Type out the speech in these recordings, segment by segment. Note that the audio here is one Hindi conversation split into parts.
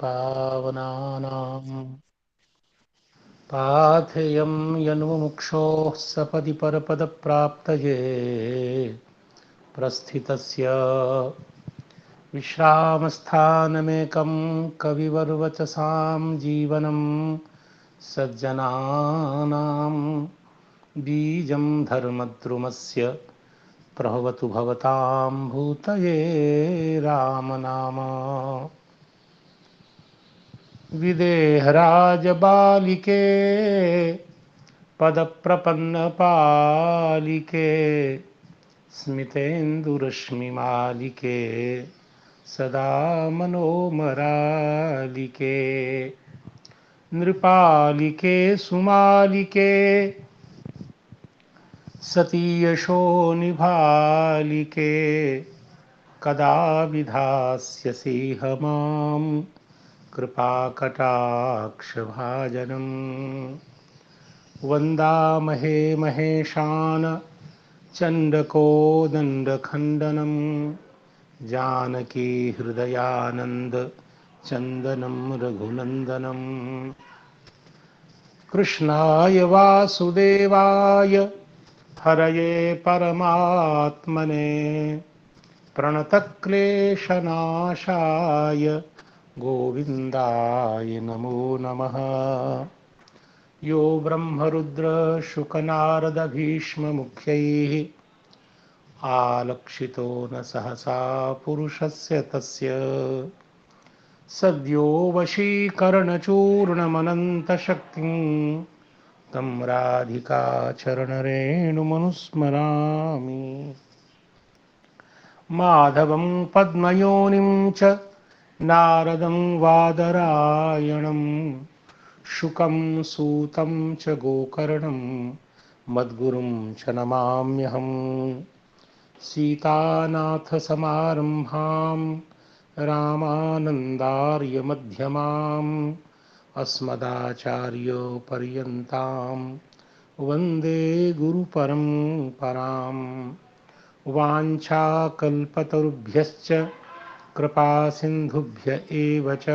पावनानां पाथेयं यन्मुमुक्षोः सपदि परपदप्राप्तये प्रस्थितस्य विश्रामस्थानमेकं कविवर्वचसां जीवनं सज्जनानां बीजं धर्मद्रुमस्य प्रभवतु भवतां भूतये रामनाम। विदेहराजबालिके पदप्रपन्नपालिके स्मितेन्दुरश्मिमालिके सदा मनोमरालिके नृपालिके सुमालिके सतीयशो निभालिके कदा विधास्यसि मां कृपाकटाक्षभाजनम् वन्दामहे महेशान चण्डकोदण्डखण्डनं जानकी हृदयानन्द चन्दनं रघुनन्दनं कृष्णाय वासुदेवाय हरये परमात्मने प्रणतक्लेशनाशाय गोविन्दाय नमो नमः। यो ब्रह्मरुद्रशुकनारदभीष्ममुख्यैः आलक्षितो न सहसा पुरुषस्य तस्य सद्यो वशीकरणचूर्णमनन्तशक्तिं तं राधिकाचरणरेणुमनुस्मरामि। माधवं पद्मयोनिं च नारदं वादरायणं शुकं सूतं च गोकर्णं मद्गुरुं च नमाम्यहम्। सीतानाथसमारम्भां रामानन्दार्यमध्यमाम् अस्मदाचार्यपर्यन्तां वन्दे गुरुपरम्पराम्। वाञ्छाकल्पतरुभ्यश्च कृपासिन्धुभ्य एव च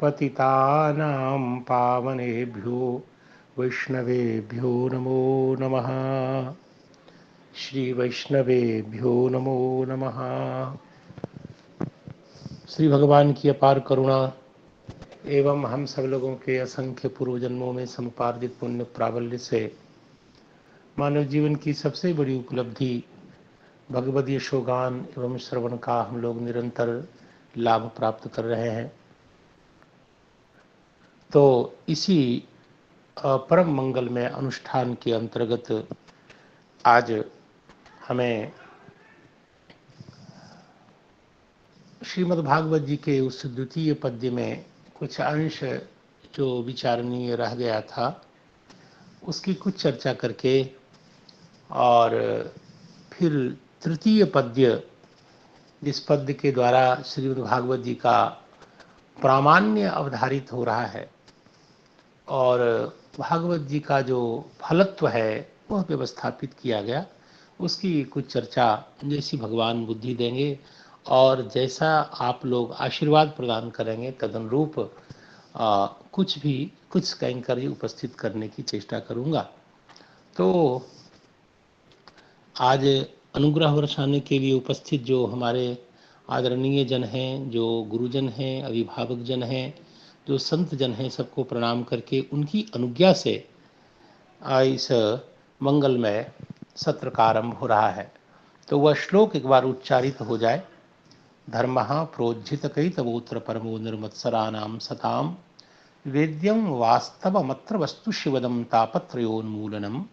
पतितानां पावनेभ्यो वैष्णवेभ्यो नमो नमः। श्री वैष्णवेभ्यो नमो नमः। श्री भगवान की अपार करुणा एवं हम सब लोगों के असंख्य पूर्व जन्मों में संपार्जित पुण्य प्राबल्य से मानव जीवन की सबसे बड़ी उपलब्धि भगवद यशोगान एवं श्रवण का हम लोग निरंतर लाभ प्राप्त कर रहे हैं। तो इसी परम मंगल में अनुष्ठान के अंतर्गत आज हमें श्रीमद् भागवत जी के उस द्वितीय पद्य में कुछ अंश जो विचारणीय रह गया था उसकी कुछ चर्चा करके और फिर तृतीय पद्य जिस पद्य के द्वारा श्रीमद् भागवत जी का प्रामाण्य अवधारित हो रहा है और भागवत जी का जो फलत्व है वह व्यवस्थापित किया गया, उसकी कुछ चर्चा जैसी भगवान बुद्धि देंगे और जैसा आप लोग आशीर्वाद प्रदान करेंगे तदनुरूप कुछ कहकर उपस्थित करने की चेष्टा करूँगा। तो आज अनुग्रह वर्षाने के लिए उपस्थित जो हमारे आदरणीय जन हैं, जो गुरुजन हैं, अभिभावक जन हैं, जो संत जन हैं, सबको प्रणाम करके उनकी अनुज्ञा से इस मंगलमय सत्र का आरंभ हो रहा है। तो वह श्लोक एक बार उच्चारित हो जाए। धर्मः प्रोज्झित कैतवोत्र परमो निर्मत्सराणां सतां वेद्यं वास्तवमत्र वस्तु शिवदं तापत्रयोन्मूलनम्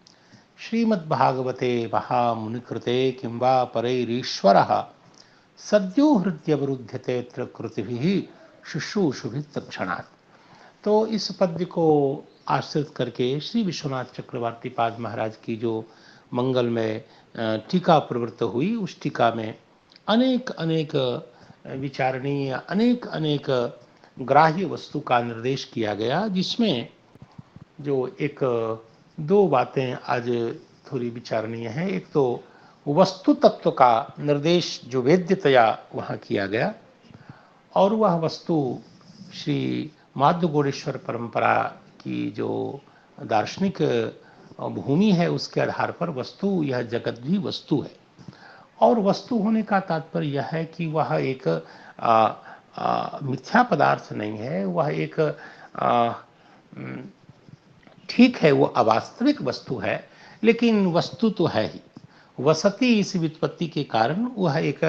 श्रीमद्भागवते महामुनिकृते किं वा परैरीश्वरः सद्यो हृद्यवरुध्यते कृतिभिः शुश्रूषुभिः तत्क्षणात्। तो इस पद्य को आश्रित करके श्री विश्वनाथ चक्रवर्ती पाद महाराज की जो मंगल में टीका प्रवृत्त हुई, उस टीका में अनेक अनेक विचारणीय अनेक अनेक ग्राह्य वस्तु का निर्देश किया गया, जिसमें जो एक दो बातें आज थोड़ी विचारणीय हैं। एक तो वस्तु तत्व का निर्देश जो वेद्यतया वहाँ किया गया, और वह वस्तु श्री माध्व गौड़ेश्वर परंपरा की जो दार्शनिक भूमि है उसके आधार पर वस्तु, यह जगत भी वस्तु है। और वस्तु होने का तात्पर्य यह है कि वह एक मिथ्या पदार्थ नहीं है, वह एक ठीक है वो अवास्तविक वस्तु है, लेकिन वस्तु तो है ही। वसति इस व्युत्पत्ति के कारण वह एक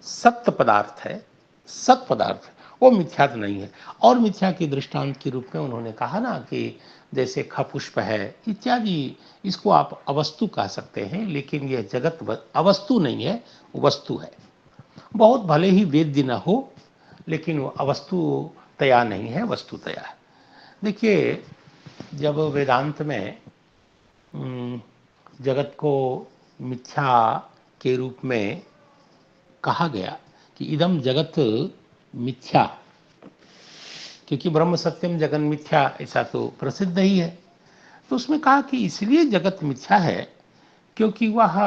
सत्य पदार्थ है, सत पदार्थ है, वो मिथ्या तो नहीं है। और मिथ्या के दृष्टांत के रूप में उन्होंने कहा ना कि जैसे खपुष्प है इत्यादि, इसको आप अवस्तु कह सकते हैं, लेकिन यह जगत अवस्तु नहीं है, वस्तु है। बहुत भले ही वेद्य न हो, लेकिन वो अवस्तु तया नहीं है, वस्तु तया है। देखिए, जब वेदांत में जगत को मिथ्या के रूप में कहा गया कि इदम जगत मिथ्या, क्योंकि ब्रह्म सत्यम जगन मिथ्या ऐसा तो प्रसिद्ध ही है, तो उसमें कहा कि इसलिए जगत मिथ्या है क्योंकि वह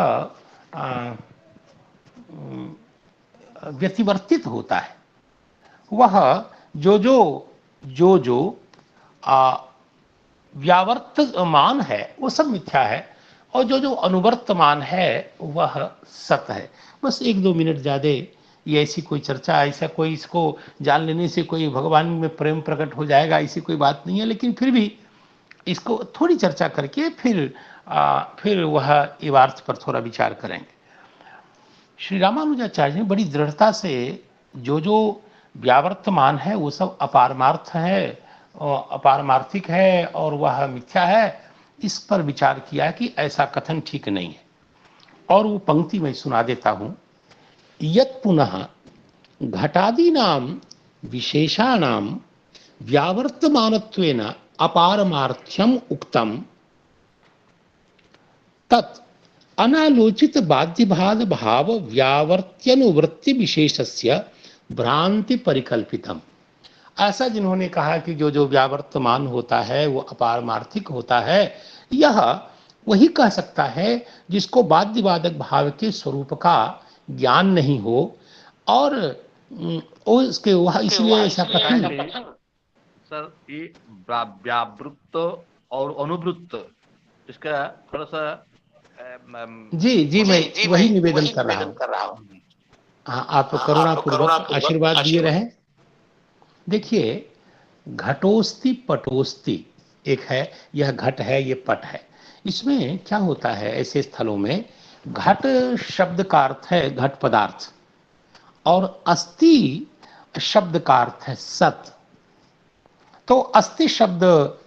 व्यतिवर्तित होता है। वह जो व्यावर्तमान है वो सब मिथ्या है, और जो अनुवर्तमान है वह सत्य है। बस 1-2 मिनट ज़्यादा ये ऐसी कोई चर्चा, ऐसा कोई इसको जान लेने से कोई भगवान में प्रेम प्रकट हो जाएगा, ऐसी कोई बात नहीं है, लेकिन फिर भी इसको थोड़ी चर्चा करके फिर वह इवार्थ पर थोड़ा विचार करेंगे। श्री रामानुजाचार्य ने बड़ी दृढ़ता से जो व्यावर्तमान है वो सब अपारमार्थ है, अपारमार्थिक है और वह मिथ्या है, इस पर विचार किया कि ऐसा कथन ठीक नहीं है। और वो पंक्ति मैं सुना देता हूं, यत् पुनः घटादीनां विशेषाणां व्यावर्तमानत्वेन अपारमार्थ्यम उक्तम तत् अनालोचित बाध्यभाद भाव व्यावर्त्यनुवृत्ति विशेषस्य भ्रांति परिकल्पितम। ऐसा जिन्होंने कहा कि जो व्यावर्तमान होता है वो अपारमार्थिक होता है, यह वही कह सकता है जिसको बाध्यवादक भाव के स्वरूप का ज्ञान नहीं हो, और उसके वह इसलिए ऐसा कथन। सर, ये व्यावृत्त और अनुवृत्त, इसका थोड़ा सा जी मैं वही निवेदन कर रहा हूँ। हाँ, आप करुणापूर्वक आशीर्वाद दिए रहें। देखिए, घटोस्ति पटोस्ति एक है, यह घट है, ये पट है। इसमें क्या होता है ऐसे स्थलों में, घट शब्द का अर्थ है घट पदार्थ, और अस्ति शब्द का अर्थ है सत। तो अस्ति शब्द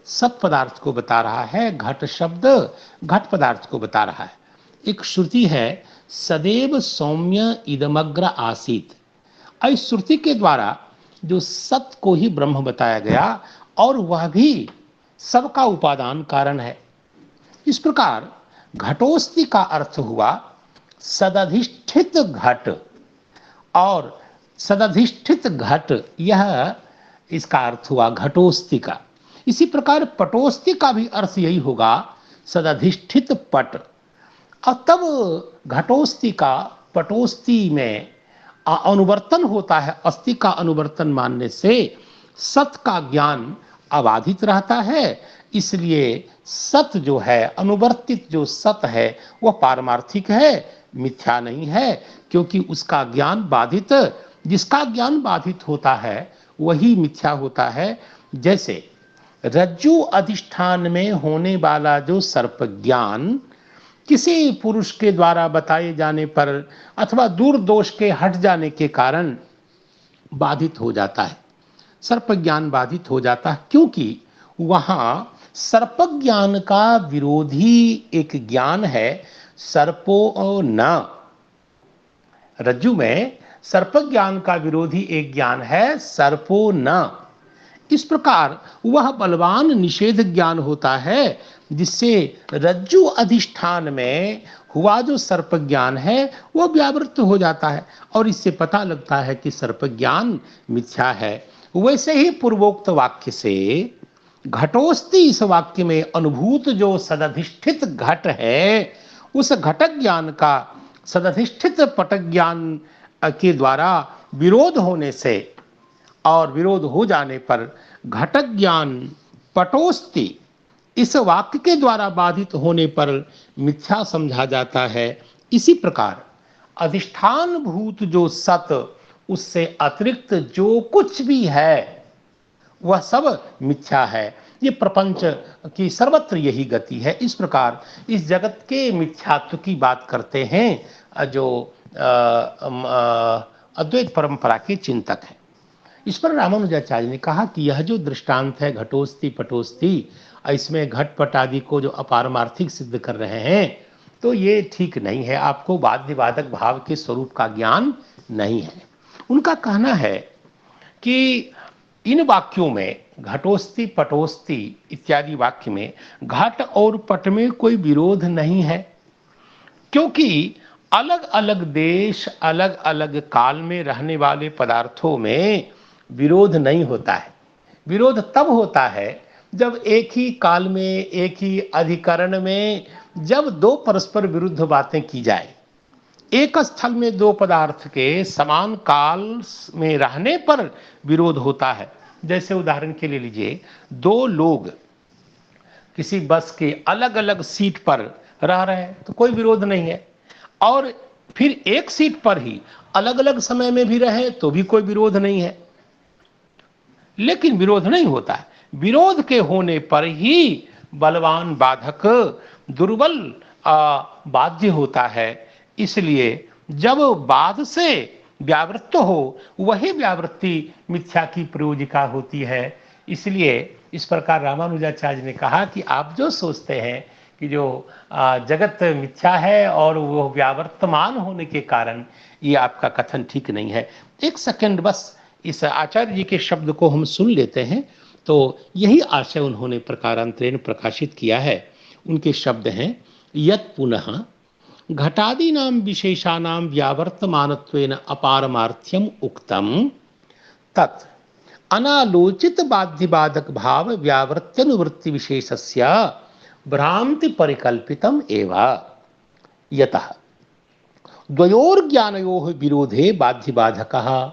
सत पदार्थ को बता रहा है, घट शब्द घट पदार्थ को बता रहा है। एक श्रुति है, सदैव सौम्य इदमग्र आसीत। इस श्रुति के द्वारा जो सत को ही ब्रह्म बताया गया, और वह भी सबका उपादान कारण है। इस प्रकार घटोस्ति का अर्थ हुआ सदधिष्ठित घट, और सदधिष्ठित घट, यह इसका अर्थ हुआ घटोस्ति का। इसी प्रकार पटोस्ति का भी अर्थ यही होगा, सदधिष्ठित पट। और तब घटोस्ति का पटोस्ति में अनुवर्तन होता है। अस्ति का अनुवर्तन मानने से सत का ज्ञान अबाधित रहता है, इसलिए सत जो है, अनुवर्तित जो सत है, वह पारमार्थिक है, मिथ्या नहीं है, क्योंकि उसका ज्ञान बाधित, जिसका ज्ञान बाधित होता है वही मिथ्या होता है। जैसे रज्जु अधिष्ठान में होने वाला जो सर्प ज्ञान किसी पुरुष के द्वारा बताए जाने पर अथवा दूर दोष के हट जाने के कारण बाधित हो जाता है, सर्प ज्ञान बाधित हो जाता है, क्योंकि वहां सर्प ज्ञान का विरोधी एक ज्ञान है, सर्पो न। रज्जु में सर्प ज्ञान का विरोधी एक ज्ञान है, सर्पो न। इस प्रकार वह बलवान निषेध ज्ञान होता है, जिससे रज्जु अधिष्ठान में हुआ जो सर्प ज्ञान है वह व्यावृत्त हो जाता है, और इससे पता लगता है कि सर्प ज्ञान मिथ्या है। वैसे ही पूर्वोक्त वाक्य से घटोस्ति, इस वाक्य में अनुभूत जो सदधिष्ठित घट है, उस घटक ज्ञान का सदधिष्ठित पटक ज्ञान के द्वारा विरोध होने से और विरोध हो जाने पर घटक ज्ञान पटोस्ति, इस वाक्य के द्वारा बाधित होने पर मिथ्या समझा जाता है। इसी प्रकार अधिष्ठान भूत जो सत, उससे अतिरिक्त जो कुछ भी है वह सब मिथ्या है। ये प्रपंच की सर्वत्र यही गति है। इस प्रकार इस जगत के मिथ्यात्व की बात करते हैं जो अद्वैत परंपरा के चिंतक हैं। इस पर रामानुजाचार्य ने कहा कि यह जो दृष्टांत है घटोस्ति पटोस्ति, इसमें घटपट आदि को जो अपारमार्थिक सिद्ध कर रहे हैं, तो ये ठीक नहीं है। आपको बाध्यबाधक भाव के स्वरूप का ज्ञान नहीं है। उनका कहना है कि इन वाक्यों में घटोस्ति पटोस्ति इत्यादि वाक्य में घट और पट में कोई विरोध नहीं है, क्योंकि अलग अलग देश अलग अलग काल में रहने वाले पदार्थों में विरोध नहीं होता है। विरोध तब होता है जब एक ही काल में एक ही अधिकरण में जब दो परस्पर विरुद्ध बातें की जाए। एक स्थल में दो पदार्थ के समान काल में रहने पर विरोध होता है। जैसे उदाहरण के लिए लीजिए, दो लोग किसी बस के अलग अलग सीट पर रह रहे हैं तो कोई विरोध नहीं है, और फिर एक सीट पर ही अलग अलग समय में भी रहे तो भी कोई विरोध नहीं है। लेकिन विरोध नहीं होता है। विरोध के होने पर ही बलवान बाधक दुर्बल बाध्य होता है। इसलिए जब बाध से व्यावृत्त हो वही व्यावृत्ति मिथ्या की प्रयोजिका होती है। इसलिए इस प्रकार रामानुजाचार्य ने कहा कि आप जो सोचते हैं कि जो जगत मिथ्या है और वो व्यावर्तमान होने के कारण, ये आपका कथन ठीक नहीं है। एक सेकंड बस इस आचार्य जी के शब्द को हम सुन लेते हैं। तो यही आशय उन्होंने प्रकारांतरेण प्रकाशित किया है। उनके शब्द हैं, यत् पुनः घटादीनां विशेषाणां व्यावर्तमानत्वेन अपारमार्थ्यम उक्तम तत् अनालोचित बाध्यबाधक भाव व्यावृत्त्यनुवृत्ति विशेषस्य भ्रांति परिकल्पितम एव। यतः द्वयोर ज्ञानयोः विरोधे बाध्यबाधकः,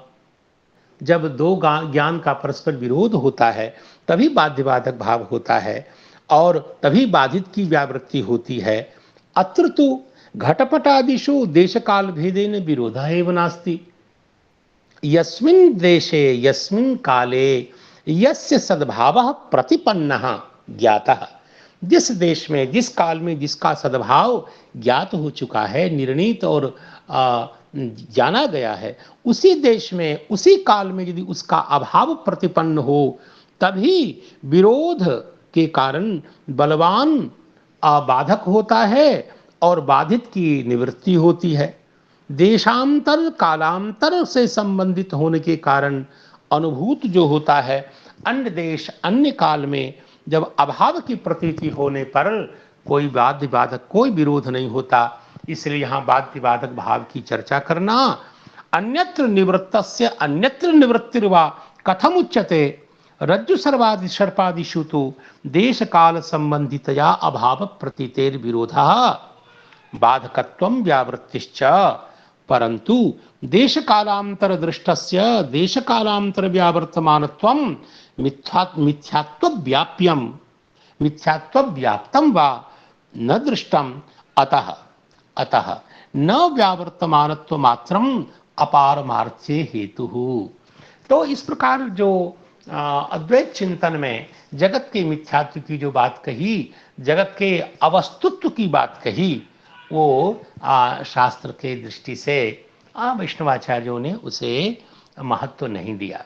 जब दो ज्ञान का परस्पर विरोध होता है तभी बाध्यबाधक भाव होता है और तभी बाधित की व्यावृत्ति होती है। अत्र तो घटपटादिषु देशकाल भेदेन विरोधः एव नास्ति। यस्मिन् देशे यस्मिन् काले यस्य सद्भावः प्रतिपन्नः ज्ञातः, जिस देश में जिस काल में जिसका सद्भाव ज्ञात हो चुका है, निर्णीत और जाना गया है, उसी देश में उसी काल में यदि उसका अभाव प्रतिपन्न हो तभी विरोध के कारण बलवान बाधक होता है और बाधित की निवृत्ति होती है। देशांतर कालांतर से संबंधित होने के कारण अनुभूत जो होता है, अन्य देश अन्य काल में जब अभाव की प्रतीति होने पर कोई बाध्य बाधक कोई विरोध नहीं होता। इसलिए यहाँ बाध्य बाधक भाव की चर्चा करना, अन्यत्र निवृत्तस्य अन्यत्र निवृत्तिर्वा कथम उच्यते रज्जु सर्वादि सर्पादिषु तो देश काल संबंधितया अभाव प्रतीतेर विरोधः बाधकत्वं व्यावृत्तिश्च, परंतु देश कालांतर दृष्टस्य देश कालांतर व्यावर्तमानत्वं मिथ्यात्व व्याप्यम मिथ्यात्व व्याप्तम वा न दृष्टम अतः अतः न व्यावर्तमानत्व मात्रम अपारमार्थ्ये हेतु। तो इस प्रकार जो अद्वैत चिंतन में जगत के मिथ्यात्व की जो बात कही, जगत के अवस्तुत्व की बात कही, वो शास्त्र के दृष्टि से वैष्णवाचार्यों ने उसे महत्व नहीं दिया।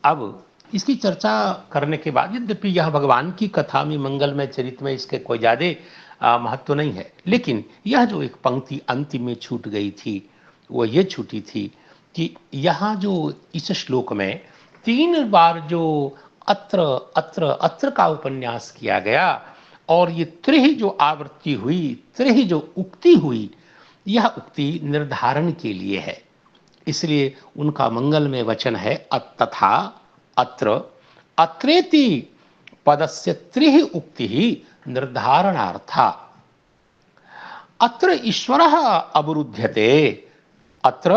अब इसकी चर्चा करने के बाद, यद्यपि यह भगवान की कथा में मंगलमय चरित्र में इसके कोई ज़्यादा महत्व नहीं है, लेकिन यह जो एक पंक्ति अंतिम में छूट गई थी वो ये छूटी थी कि यहाँ जो इस श्लोक में 3 बार जो अत्र अत्र अत्र का उपन्यास किया गया और ये त्रिह जो आवृत्ति हुई, त्रिह जो उक्ति हुई, यह उक्ति निर्धारण के लिए है। इसलिए उनका मंगलमय वचन है तथा अत्र अत्रेति पदस्य त्रिह उक्ति ही निर्धारणार्था। अत्र ईश्वरः अवरुध्यते, अत्र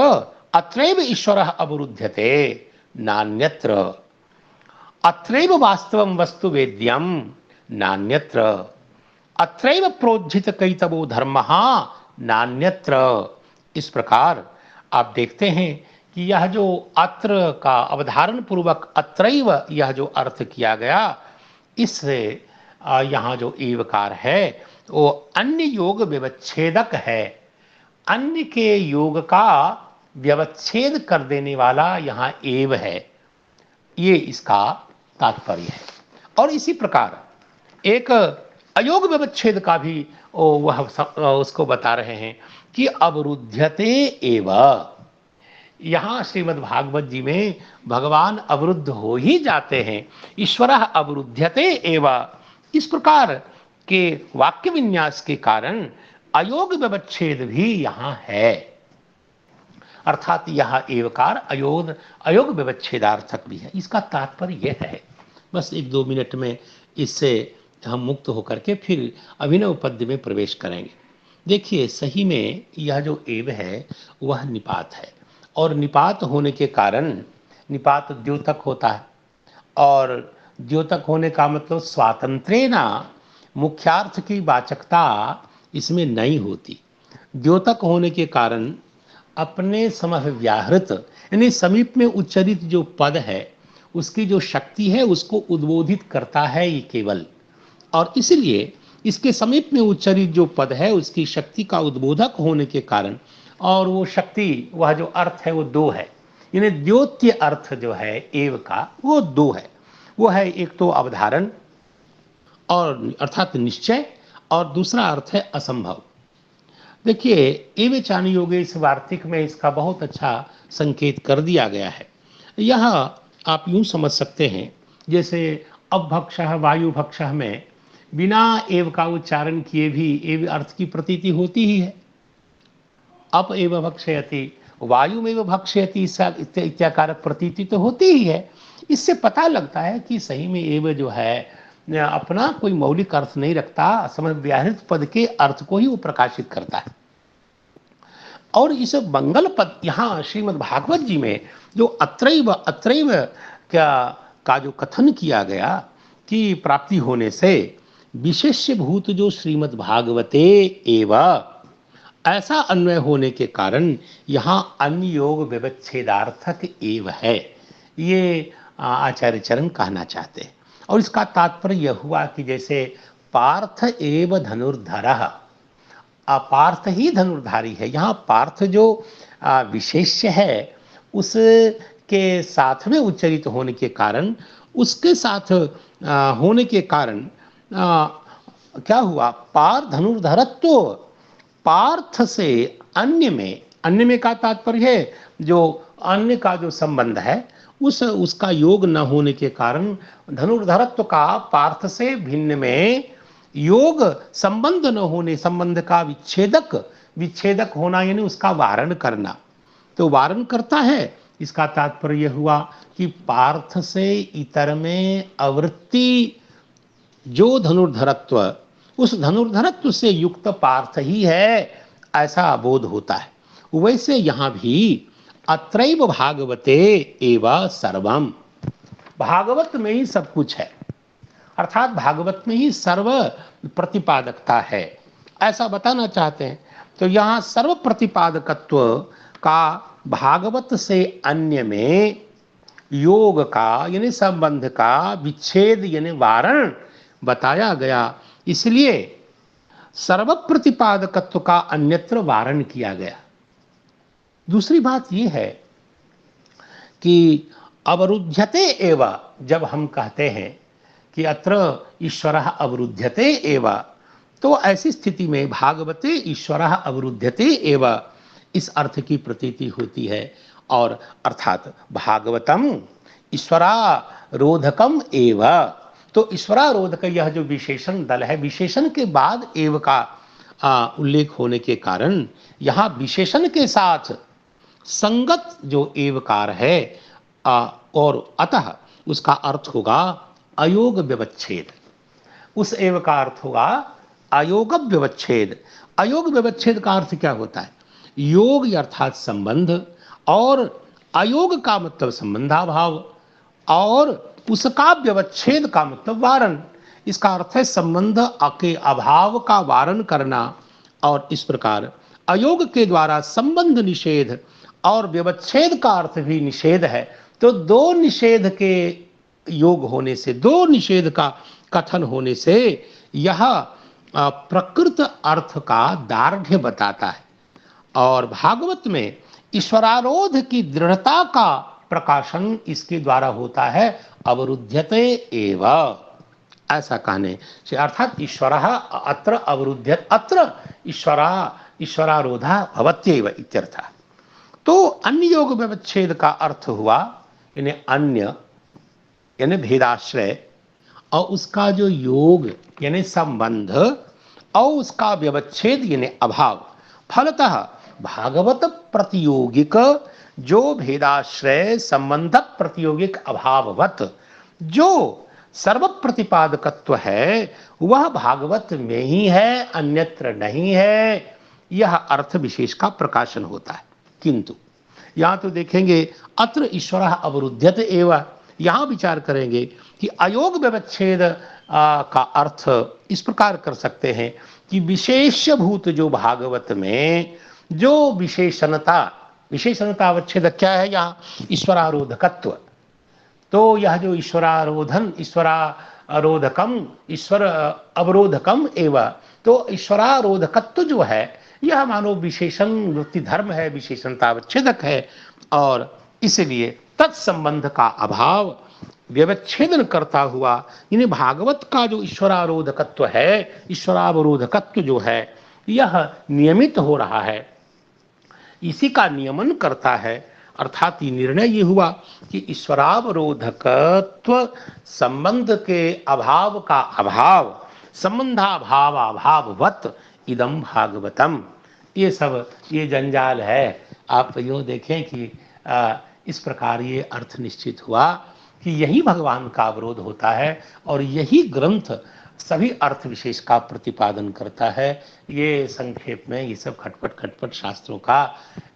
अत्रैव ईश्वरः अवरुध्यते, नान्यत्र, अत्रैव वास्तवं वस्तु वेद्यम नान्यत्र, अत्रैव प्रोज्झित कैतवो धर्मः नान्यत्र। इस प्रकार आप देखते हैं कि यह जो अत्र का अवधारण पूर्वक अत्रैव यह जो अर्थ किया गया, इससे यहाँ जो एवकार है वो अन्य योग व्यवच्छेदक है, अन्य के योग का व्यवच्छेद कर देने वाला यहाँ एव है, ये इसका तात्पर्य है। और इसी प्रकार एक अयोग व्यवच्छेद का भी वह उसको बता रहे हैं कि अवरुध्यते एव। यहाँ श्रीमद् भागवत जी में भगवान अवरुद्ध हो ही जाते हैं, ईश्वरः अवरुध्यते एव। इस प्रकार के वाक्य विन्यास के कारण अयोग व्यवच्छेद भी यहाँ है, अर्थात यह एवकार अयोग व्यवच्छेदार्थक भी है। इसका तात्पर्य यह है। बस 1-2 मिनट में इससे हम मुक्त होकर के फिर अभिनव पद्य में प्रवेश करेंगे। देखिए, सही में यह जो एव है वह निपात है, और निपात होने के कारण निपात द्योतक होता है, और द्योतक होने का मतलब स्वातंत्र्येना मुख्यार्थ की वाचकता इसमें नहीं होती। द्योतक होने के कारण अपने समव्याहृत यानी समीप में उच्चरित जो पद है उसकी जो शक्ति है उसको उद्बोधित करता है ये केवल, और इसलिए इसके समीप में उच्चरित जो पद है उसकी शक्ति का उद्बोधक होने के कारण, और वो शक्ति वह जो अर्थ है वो 2 है, यानी द्योत्य अर्थ जो है एव का वो 2 है। वो है एक तो अवधारण और अर्थात निश्चय, और दूसरा अर्थ है असंभव। देखिए, एव चानि योगे इस वार्तिक में इसका बहुत अच्छा संकेत कर दिया गया है। यह आप यूं समझ सकते हैं जैसे अपभक्षः वायुभक्षः में बिना एव का उच्चारण किए भी एव अर्थ की प्रतीति होती ही है। अप एव भक्षयति, वायुमेव भक्षयति इत्याकारक प्रतीति तो होती ही है। इससे पता लगता है कि सही में एव जो है अपना कोई मौलिक अर्थ नहीं रखता, समव्याहृत पद के अर्थ को ही वो प्रकाशित करता है। और इस मंगल पद यहाँ श्रीमद् भागवत जी में जो अत्रैव का जो कथन किया गया कि प्राप्ति होने से विशेष्य भूत जो श्रीमद् भागवते एव, ऐसा अन्वय होने के कारण यहाँ अन्य योग व्यवच्छेदार्थक एव है, ये आचार्य चरण कहना चाहते हैं। और इसका तात्पर्य यह हुआ कि जैसे पार्थ एव धनुर्धरः, पार्थ ही धनुर्धारी है। यहाँ पार्थ जो विशेष्य है उसके साथ में उच्चरित होने के कारण, उसके साथ होने के कारण क्या हुआ, पार धनुर्धरत्व पार्थ से अन्य में का तात्पर्य है जो अन्य का जो संबंध है उसका योग न होने के कारण धनुर्धरत्व का पार्थ से भिन्न में योग संबंध न होने, संबंध का विच्छेदक होना यानी उसका वारण करना, तो वारण करता है। इसका तात्पर्य यह हुआ कि पार्थ से इतर में आवृत्ति जो धनुर्धरत्व, उस धनुर्धरत्व से युक्त पार्थ ही है, ऐसा बोध होता है। वैसे यहाँ भी अत्रैव भागवते एव सर्वम, भागवत में ही सब कुछ है, अर्थात भागवत में ही सर्व प्रतिपादकता है, ऐसा बताना चाहते हैं। तो यहाँ सर्व प्रतिपादकत्व का भागवत से अन्य में योग का यानी संबंध का विच्छेद यानी वारण बताया गया, इसलिए सर्व प्रतिपादकत्व का अन्यत्र वारण किया गया। दूसरी बात यह है कि अवरुध्यते एव, जब हम कहते हैं कि अत्र ईश्वरः अवरुध्यते एव, तो ऐसी स्थिति में भागवते ईश्वरः अवरुध्यते एव इस अर्थ की प्रतीति होती है, और अर्थात भागवतम ईश्वरारोधकम एव। तो ईश्वरारोधक यह जो विशेषण दल है, विशेषण के बाद एव का उल्लेख होने के कारण यहाँ विशेषण के साथ संगत जो एवकार है और अतः उसका अर्थ होगा अयोग व्यवच्छेद, उस एव का अर्थ होगा अयोग व्यवच्छेद। अयोग व्यवच्छेद का अर्थ क्या होता है, योग अर्थात संबंध और अयोग का मतलब संबंधाभाव, और उसका व्यवच्छेद का मतलब वारण। इसका अर्थ है संबंध के अभाव का वारण करना। और इस प्रकार अयोग के द्वारा संबंध निषेध और व्यवच्छेद का अर्थ भी निषेध है। तो दो निषेध के योग होने से, दो निषेध का कथन होने से यह प्रकृत अर्थ का दार्ढ्य बताता है। और भागवत में ईश्वरारोध की दृढ़ता का प्रकाशन इसके द्वारा होता है। अवरुध्यते एव, ऐसा कहने से अर्थात ईश्वर अत्र अवरुध्यत, अत्र ईश्वरारोधा भवत्येव इत्यर्थ। तो अन्य योग व्यवच्छेद का अर्थ हुआ यानी अन्य यानी भेदाश्रय, और उसका जो योग यानी संबंध, और उसका व्यवच्छेद यानी अभाव। फलतः भागवत प्रतियोगिक जो भेदाश्रय संबंधक प्रतियोगिक अभाववत जो सर्व प्रतिपादकत्व है वह भागवत में ही है, अन्यत्र नहीं है। यह अर्थ विशेष का प्रकाशन होता है। किंतु यहां तो देखेंगे अत्र ईश्वर अवरुध्यत एवं, यहां विचार करेंगे कि अयोग व्यवच्छेद का अर्थ इस प्रकार कर सकते हैं कि विशेषभूत जो भागवत में जो विशेषणता अवच्छेद क्या है यहाँ, ईश्वरारोधकत्व। तो यह जो ईश्वरारोधन, ईश्वरारोधकम, ईश्वर अवरोधकम एवं, तो ईश्वरारोधकत्व जो है यह मानो विशेषण वृत्ति धर्म है, विशेषणता अवच्छेदक है। और इसलिए तत्संबंध का अभाव व्यवच्छेदन करता हुआ यानी भागवत का जो ईश्वरारोधकत्व है, ईश्वरावरोधकत्व जो है यह नियमित हो रहा है, इसी का नियमन करता है। अर्थात ये निर्णय ये हुआ कि ईश्वरावरोधकत्व संबंध के अभाव का अभाव, संबंधाभाव अभाववत इदम भागवतम। ये सब ये जंजाल है। आप यूँ देखें कि इस प्रकार ये अर्थ निश्चित हुआ कि यही भगवान का अवरोध होता है और यही ग्रंथ सभी अर्थ विशेष का प्रतिपादन करता है। ये संक्षेप में ये सब खटपट शास्त्रों का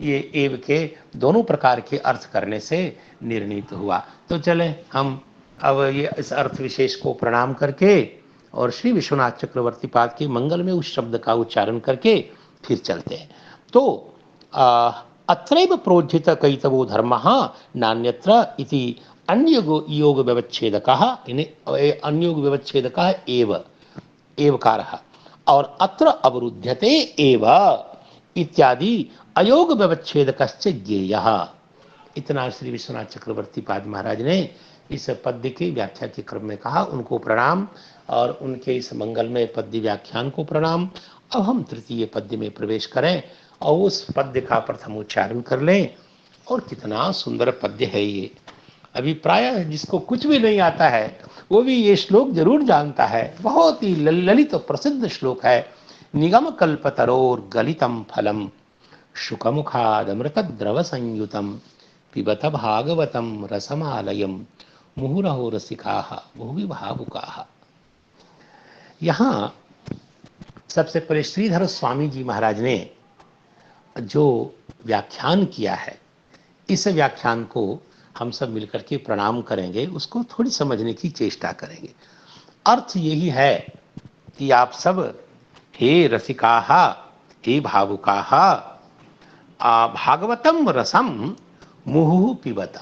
ये एव के दोनों प्रकार के अर्थ करने से निर्णीत हुआ। तो चलें हम अब ये इस अर्थ विशेष को प्रणाम करके और श्री विश्वनाथ चक्रवर्ती पाद के मंगल में उस शब्द का उच्चारण करके फिर चलते हैं। तो अत्रैव प्रोज्झित कैतवो धर्मः नान्यत्र इति अन्य योग व्यवच्छेदकः, अन्य योग व्यवच्छेदकः एव एवकारः, और अत्र अवरुध्यते एव इत्यादि अयोग व्यवच्छेदकश्च ज्ञेयः। इतना श्री विश्वनाथ चक्रवर्ती पाद महाराज ने इस पद्य की व्याख्या के क्रम में कहा। उनको प्रणाम और उनके इस मंगलमय पद्य व्याख्यान को प्रणाम। अब हम तृतीय पद्य में प्रवेश करें और उस पद्य का प्रथम उच्चारण कर लें। और कितना सुंदर पद्य है ये। अभी प्रायः जिसको कुछ भी नहीं आता है वो भी ये श्लोक जरूर जानता है। बहुत ही ललित और प्रसिद्ध श्लोक है। निगम कल्पतरोर गलितम फलम शुकमुखादमृत द्रव संयुतम पिबत भागवतम रसमालयम मुहुरहो रसिकाः भुवि भावुकाः। यहाँ सबसे पहले श्रीधर स्वामी जी महाराज ने जो व्याख्यान किया है, इस व्याख्यान को हम सब मिलकर के प्रणाम करेंगे, उसको थोड़ी समझने की चेष्टा करेंगे। अर्थ यही है कि आप सब हे रसिकाः, हे भावुकाः, भागवतम रसम मुहुः पिबत।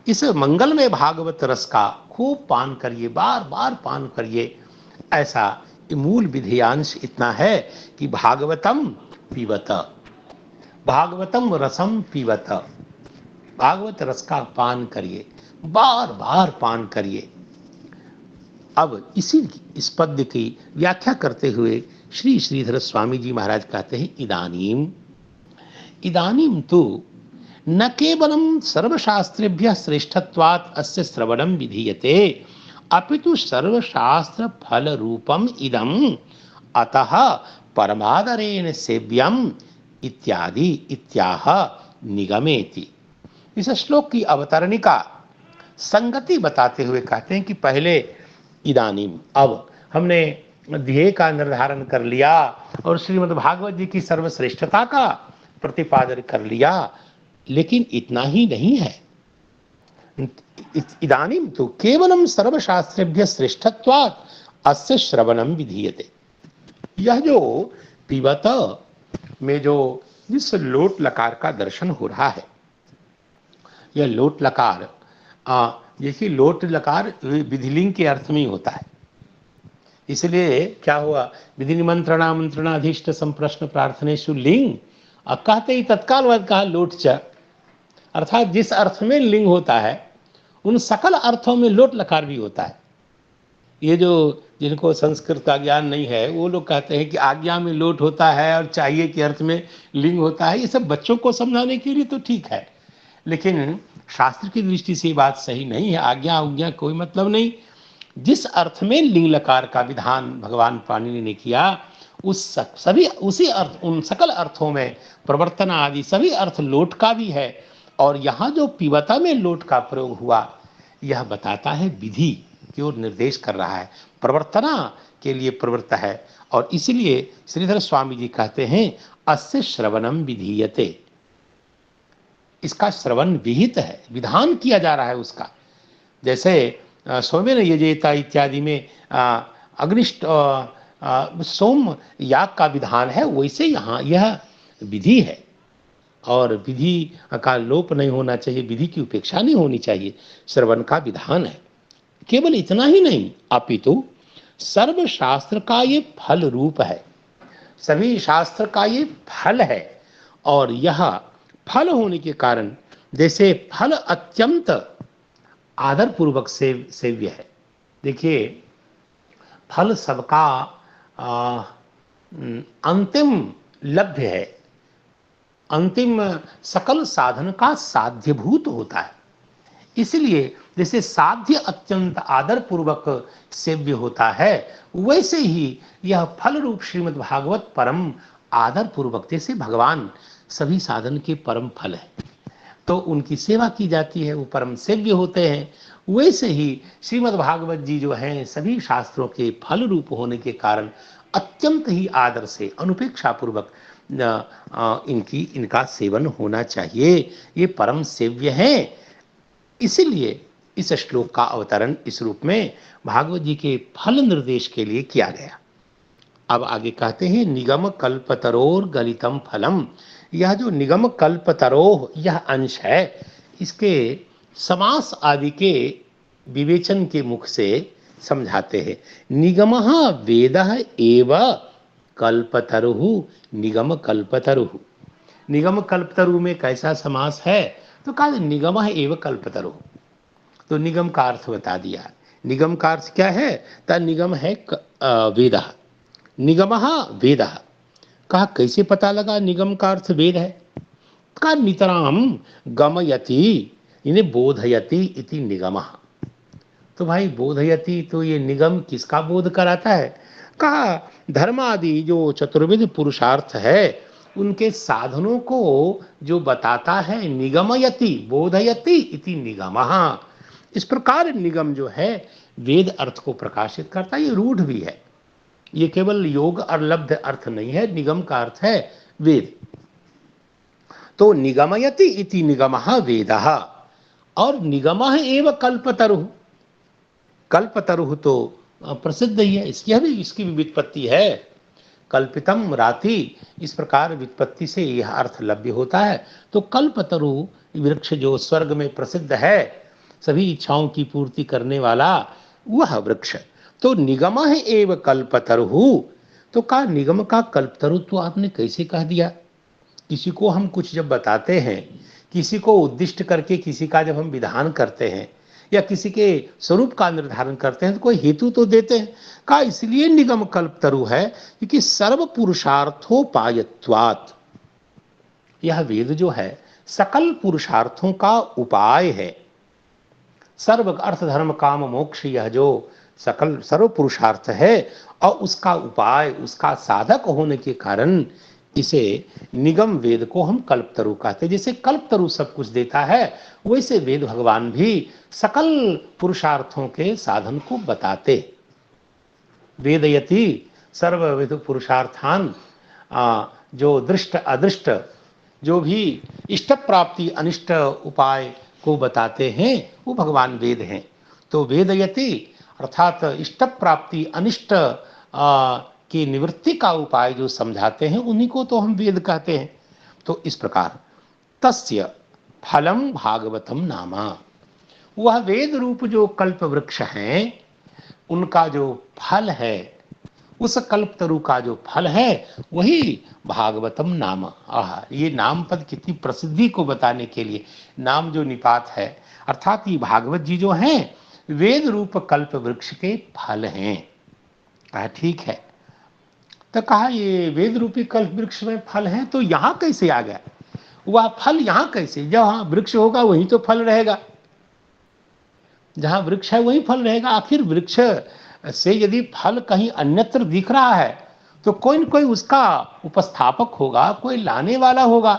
इस मंगल में भागवत रस का खूब पान करिए, बार बार पान करिए। ऐसा मूल विधियांश इतना है कि भागवतम पिबत, भागवतम रसम पिबत, भागवत रस का पान करिए, बार बार पान करिए। अब इस पद्य की व्याख्या करते हुए श्री श्रीधर स्वामी जी महाराज कहते हैं इदानीम तो न केवलम सर्वशास्त्रेभ्यः श्रेष्ठत्वात् अस्य श्रवणं विधीयते अपितु सर्वशास्त्र फल रूपम इदम अतः परमादरेण सेव्यम इत्यादि इत्याह निगमेति। इस श्लोक की अवतरणिका संगति बताते हुए कहते हैं कि पहले इदानीम, अब हमने ध्येय का निर्धारण कर लिया और श्रीमद् भागवत जी की सर्वश्रेष्ठता का प्रतिपादन कर लिया। लेकिन इतना ही नहीं है, इदानीं तो केवलं सर्वशास्त्रेभ्यः श्रेष्ठत्वात् अस्य श्रवणं विधीयते। यह जो पिबत में जो जिस लोट लकार का दर्शन हो रहा है, यह लोट लकार देखिए लोट लकार विधिलिंग के अर्थ में ही होता है। इसलिए क्या हुआ, विधि निमंत्रणामंत्रणाधीष्ट संप्रश्न प्रार्थनेषु लिंग, अब कहते ही तत्काल बाद कहा लोट च, अर्थात जिस अर्थ में लिंग होता है उन सकल अर्थों में लोट लकार भी होता है। ये जो जिनको संस्कृत का ज्ञान नहीं है वो लोग कहते हैं कि आज्ञा में लोट होता है और चाहिए के अर्थ में लिंग होता है। ये सब बच्चों को समझाने के लिए तो ठीक है, लेकिन शास्त्र की दृष्टि से ये बात सही नहीं है। आज्ञा उज्ञा कोई मतलब नहीं। जिस अर्थ में लिंग लकार का विधान भगवान पाणिनि ने किया, उस सभी उसी अर्थ, उन सकल अर्थों में प्रवर्तना आदि सभी अर्थ लोट का भी है। और यहाँ जो पिबता में लोट का प्रयोग हुआ, यह बताता है विधि की ओर निर्देश कर रहा है, प्रवर्तना के लिए प्रवृत्त है। और इसलिए श्रीधर स्वामी जी कहते हैं अस्य श्रवणम विधीयते, इसका श्रवण विहित है, विधान किया जा रहा है उसका। जैसे सोमेन यजेता इत्यादि में अग्निष्ट सोम याग का विधान है, वैसे यहाँ यह विधि है और विधि का लोप नहीं होना चाहिए, विधि की उपेक्षा नहीं होनी चाहिए, श्रवण का विधान है। केवल इतना ही नहीं, अपितु सर्वशास्त्र का ये फल रूप है, सभी शास्त्र का ये फल है। और यह फल होने के कारण जैसे फल अत्यंत आदर पूर्वक सेव्य है। देखिए फल सबका अंतिम लभ्य है, अंतिम सकल साधन का साध्यभूत होता है। इसलिए जैसे साध्य अत्यंत आदर पूर्वक सेव्य होता है, वैसे ही यह फल रूप श्रीमद् भागवत परम आदर पूर्वक, जैसे भगवान सभी साधन के परम फल है तो उनकी सेवा की जाती है, वो परम सेव्य होते हैं। वैसे ही श्रीमद् भागवत जी जो हैं सभी शास्त्रों के फल रूप होने के कारण अत्यंत ही आदर से अनुपेक्षा पूर्वक इनका सेवन होना चाहिए, ये परम सेव्य हैं। इसीलिए इस श्लोक का अवतरण इस रूप में भागवत जी के फल निर्देश के लिए किया गया। अब आगे कहते हैं निगम कल्पतरोर गलितम फलम। यह जो निगम कल्पतरोह यह अंश है, इसके समास आदि के विवेचन के मुख से समझाते हैं। निगमः वेदः एव कल्पतरुः निगम कल्पतरुः। निगम कल्पतरु में कैसा समास है, तो कहा निगमः एव कल्पतरुः, तो निगम का अर्थ बता दिया। निगम का अर्थ क्या है, तो निगम है वेदः, निगमः वेदः। कहा कैसे पता लगा निगम का अर्थ वेद है, कहा नितराम गमयति इन्हें बोधयति इति निगमः। तो भाई बोधयति, तो ये निगम किसका बोध कराता है, कहा धर्मादि जो चतुर्विध पुरुषार्थ है उनके साधनों को जो बताता है, निगमयति बोधयति इति निगमः। इस प्रकार निगम जो है वेद अर्थ को प्रकाशित करता है, ये रूढ़ भी है, ये केवल योग और लब्ध अर्थ नहीं है, निगम का अर्थ है वेद। तो निगमयति इति निगमः वेदः, और निगमः एव कल्पतरुः। कल्पतरुः तो प्रसिद्ध ही है, इसकी भी व्युत्पत्ति है, कल्पितम राति, इस प्रकार व्युत्पत्ति से यह अर्थ लभ्य होता है। तो कल्पतरु वृक्ष जो स्वर्ग में प्रसिद्ध है, सभी इच्छाओं की पूर्ति करने वाला वह वृक्ष। तो निगमः एव कल्पतरुः, तो कहा निगम का कल्पतरु तो आपने कैसे कह दिया। किसी को हम कुछ जब बताते हैं, किसी को उद्दिष्ट करके किसी का जब हम विधान करते हैं या किसी के स्वरूप का निर्धारण करते हैं तो कोई हेतु तो देते हैं। कहा इसलिए निगम कल्पतरु है क्योंकि सर्व पुरुषार्थोपायत्वात्, यह वेद जो है सकल पुरुषार्थों का उपाय है। सर्व अर्थ धर्म काम मोक्ष, यह जो सकल सर्व पुरुषार्थ है और उसका उपाय, उसका साधक होने के कारण इसे निगम वेद को हम कल्पतरु कहते हैं। जैसे कल्पतरु सब कुछ देता है, वैसे वेद भगवान भी सकल पुरुषार्थों के साधन को बताते। वेदयति सर्वविध पुरुषार्थान, जो दृष्ट अदृष्ट जो भी इष्ट प्राप्ति अनिष्ट उपाय को बताते हैं वो भगवान वेद हैं। तो वेदयति अर्थात इष्ट प्राप्ति अनिष्ट की निवृत्ति का उपाय जो समझाते हैं उन्हीं को तो हम वेद कहते हैं। तो इस प्रकार तस्य फलम भागवतम नामा, वह वेद रूप जो कल्प वृक्ष हैं उनका जो फल है, उस कल्पतरु का जो फल है वही भागवतम नाम। ये नाम पद कितनी प्रसिद्धि को बताने के लिए नाम जो निपात है, अर्थात ये भागवत जी जो हैं वेद रूप कल्प वृक्ष के फल हैं। कहा ठीक है, तो कहा ये वेद रूपी कल्प वृक्ष में फल हैं तो यहां कैसे आ गया, वह फल यहां कैसे, जहां वृक्ष होगा वहीं तो फल रहेगा, जहां वृक्ष है वहीं फल रहेगा। आखिर वृक्ष से यदि फल कहीं अन्यत्र दिख रहा है तो कोई न कोई उसका उपस्थापक होगा, कोई लाने वाला होगा।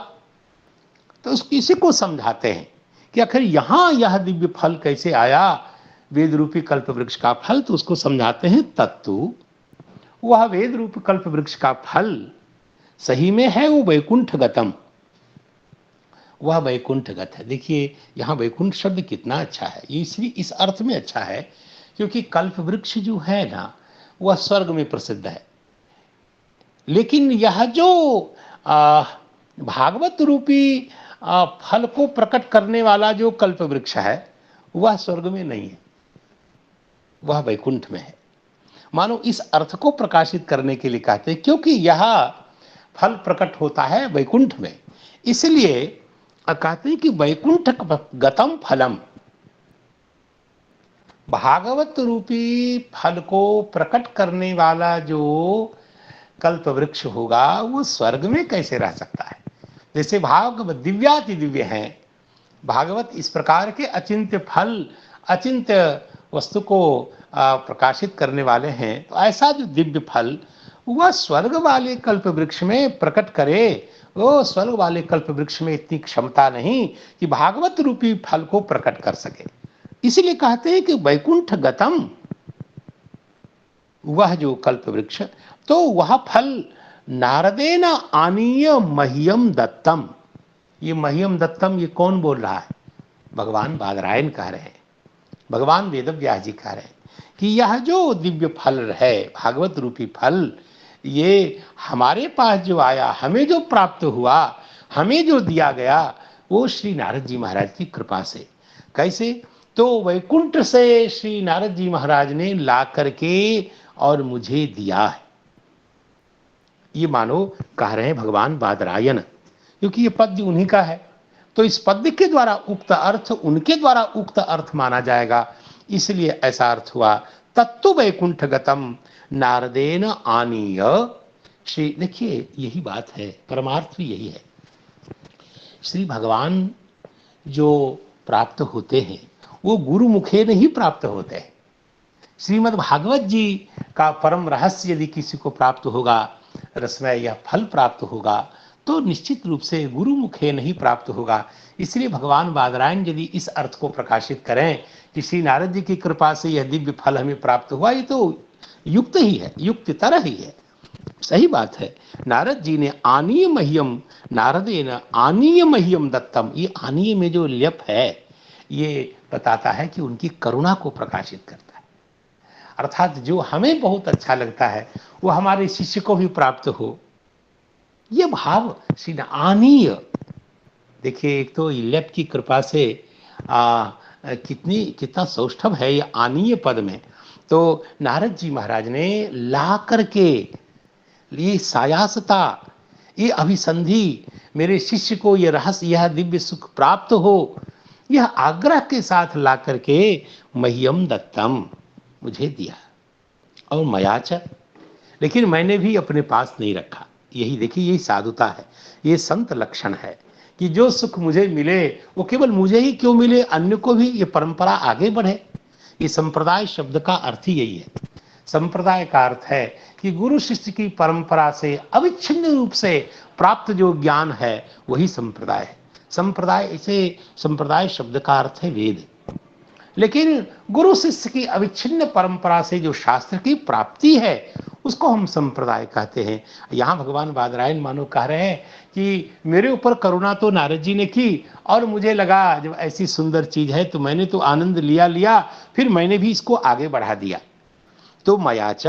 तो इसी को समझाते हैं कि आखिर यहां यह दिव्य फल कैसे आया, वेद रूपी कल्प वृक्ष का फल। तो उसको समझाते हैं तत्तु, वह वेद रूप कल्प वृक्ष का फल सही में है वो वैकुंठ गतम, वह वैकुंठगत है। देखिए यहाँ वैकुंठ शब्द कितना अच्छा है, ये इसलिए इस अर्थ में अच्छा है क्योंकि कल्प वृक्ष जो है ना वह स्वर्ग में प्रसिद्ध है, लेकिन यह जो भागवत रूपी फल को प्रकट करने वाला जो कल्प वृक्ष है वह स्वर्ग में नहीं है, वह वैकुंठ में है। मानो इस अर्थ को प्रकाशित करने के लिए कहते हैं क्योंकि यह फल प्रकट होता है वैकुंठ में, इसलिए कहते हैं कि वैकुंठ गतम फलम, भागवत रूपी फल को प्रकट करने वाला जो कल्प वृक्ष होगा वो स्वर्ग में कैसे रह सकता है। जैसे भागवत दिव्याति दिव्य हैं, भागवत इस प्रकार के अचिंत्य फल अचिंत्य वस्तु को प्रकाशित करने वाले हैं, तो ऐसा जो दिव्य फल वह स्वर्ग वाले कल्प वृक्ष में प्रकट करे, वो स्वर्ग वाले कल्प वृक्ष में इतनी क्षमता नहीं कि भागवत रूपी फल को प्रकट कर सके। इसीलिए कहते हैं कि वैकुंठ गतम, वह जो कल्प वृक्ष, तो वह फल नारदेन आनीय मह्यम दत्तम। ये मह्यम दत्तम ये कौन बोल रहा है, भगवान बादरायण कह रहे हैं, भगवान वेदव्यास जी कह रहे हैं कि यह जो दिव्य फल है भागवत रूपी फल, ये हमारे पास जो आया, हमें जो प्राप्त हुआ, हमें जो दिया गया वो श्री नारद जी महाराज की कृपा से। कैसे, तो वैकुंठ से श्री नारद जी महाराज ने ला करके और मुझे दिया है। ये मानो कह रहे हैं भगवान बादरायण, क्योंकि ये पद्य उन्हीं का है, तो इस पद्य के द्वारा उक्त अर्थ उनके द्वारा उक्त अर्थ माना जाएगा, इसलिए ऐसा अर्थ हुआ तत्तु वैकुंठ गतम नारदेन आनीय श्री। देखिए यही बात है, परमार्थ भी यही है। श्री भगवान जो प्राप्त होते हैं वो गुरु मुखे नहीं प्राप्त होते हैं। श्रीमद् भागवत जी का परम रहस्य यदि किसी को प्राप्त होगा, रसमय यह फल प्राप्त होगा, तो निश्चित रूप से गुरु मुखे नहीं प्राप्त होगा। इसलिए भगवान बादरायण यदि इस अर्थ को प्रकाशित करें कि श्री नारद जी की कृपा से यह दिव्य फल हमें प्राप्त हुआ, ये तो युक्त ही है, युक्त तरह ही है, सही बात है। नारद जी ने आनीय मह्यम, नारदे न आनीय मह्यम दत्तम, ये आनीय में जो लेप है ये बताता है कि उनकी करुणा को प्रकाशित करता है, अर्थात जो हमें बहुत अच्छा लगता है वो हमारे शिष्य को भी प्राप्त हो, ये भाव श्री आनीय। देखिए एक तो लेप की कृपा से कितना सौष्ठव है ये आनीय पद में। तो नारद जी महाराज ने ला करके ये सायासता, ये अभिसंधि, मेरे शिष्य को ये रहस्य यह दिव्य सुख प्राप्त हो, यह आग्रह के साथ ला करके मह्यम दत्तम, मुझे दिया, और मयाच, लेकिन मैंने भी अपने पास नहीं रखा। यही देखिए यही साधुता है, ये संत लक्षण है कि जो सुख मुझे मिले वो केवल मुझे ही क्यों मिले, अन्य को भी ये परंपरा आगे बढ़े। ये संप्रदाय शब्द का अर्थ ही यही है। संप्रदाय का अर्थ है कि गुरु शिष्य की परंपरा से अविच्छिन्न रूप से प्राप्त जो ज्ञान है वही संप्रदाय है। संप्रदाय, इसे संप्रदाय शब्द का अर्थ है वेद, लेकिन गुरु शिष्य की अविच्छिन्न परंपरा से जो शास्त्र की प्राप्ति है उसको हम संप्रदाय कहते हैं। यहाँ भगवान बादरायण मानो कह रहे हैं कि मेरे ऊपर करुणा तो नारद जी ने की, और मुझे लगा जब ऐसी सुंदर चीज है तो मैंने तो आनंद लिया लिया, फिर मैंने भी इसको आगे बढ़ा दिया। तो मयाच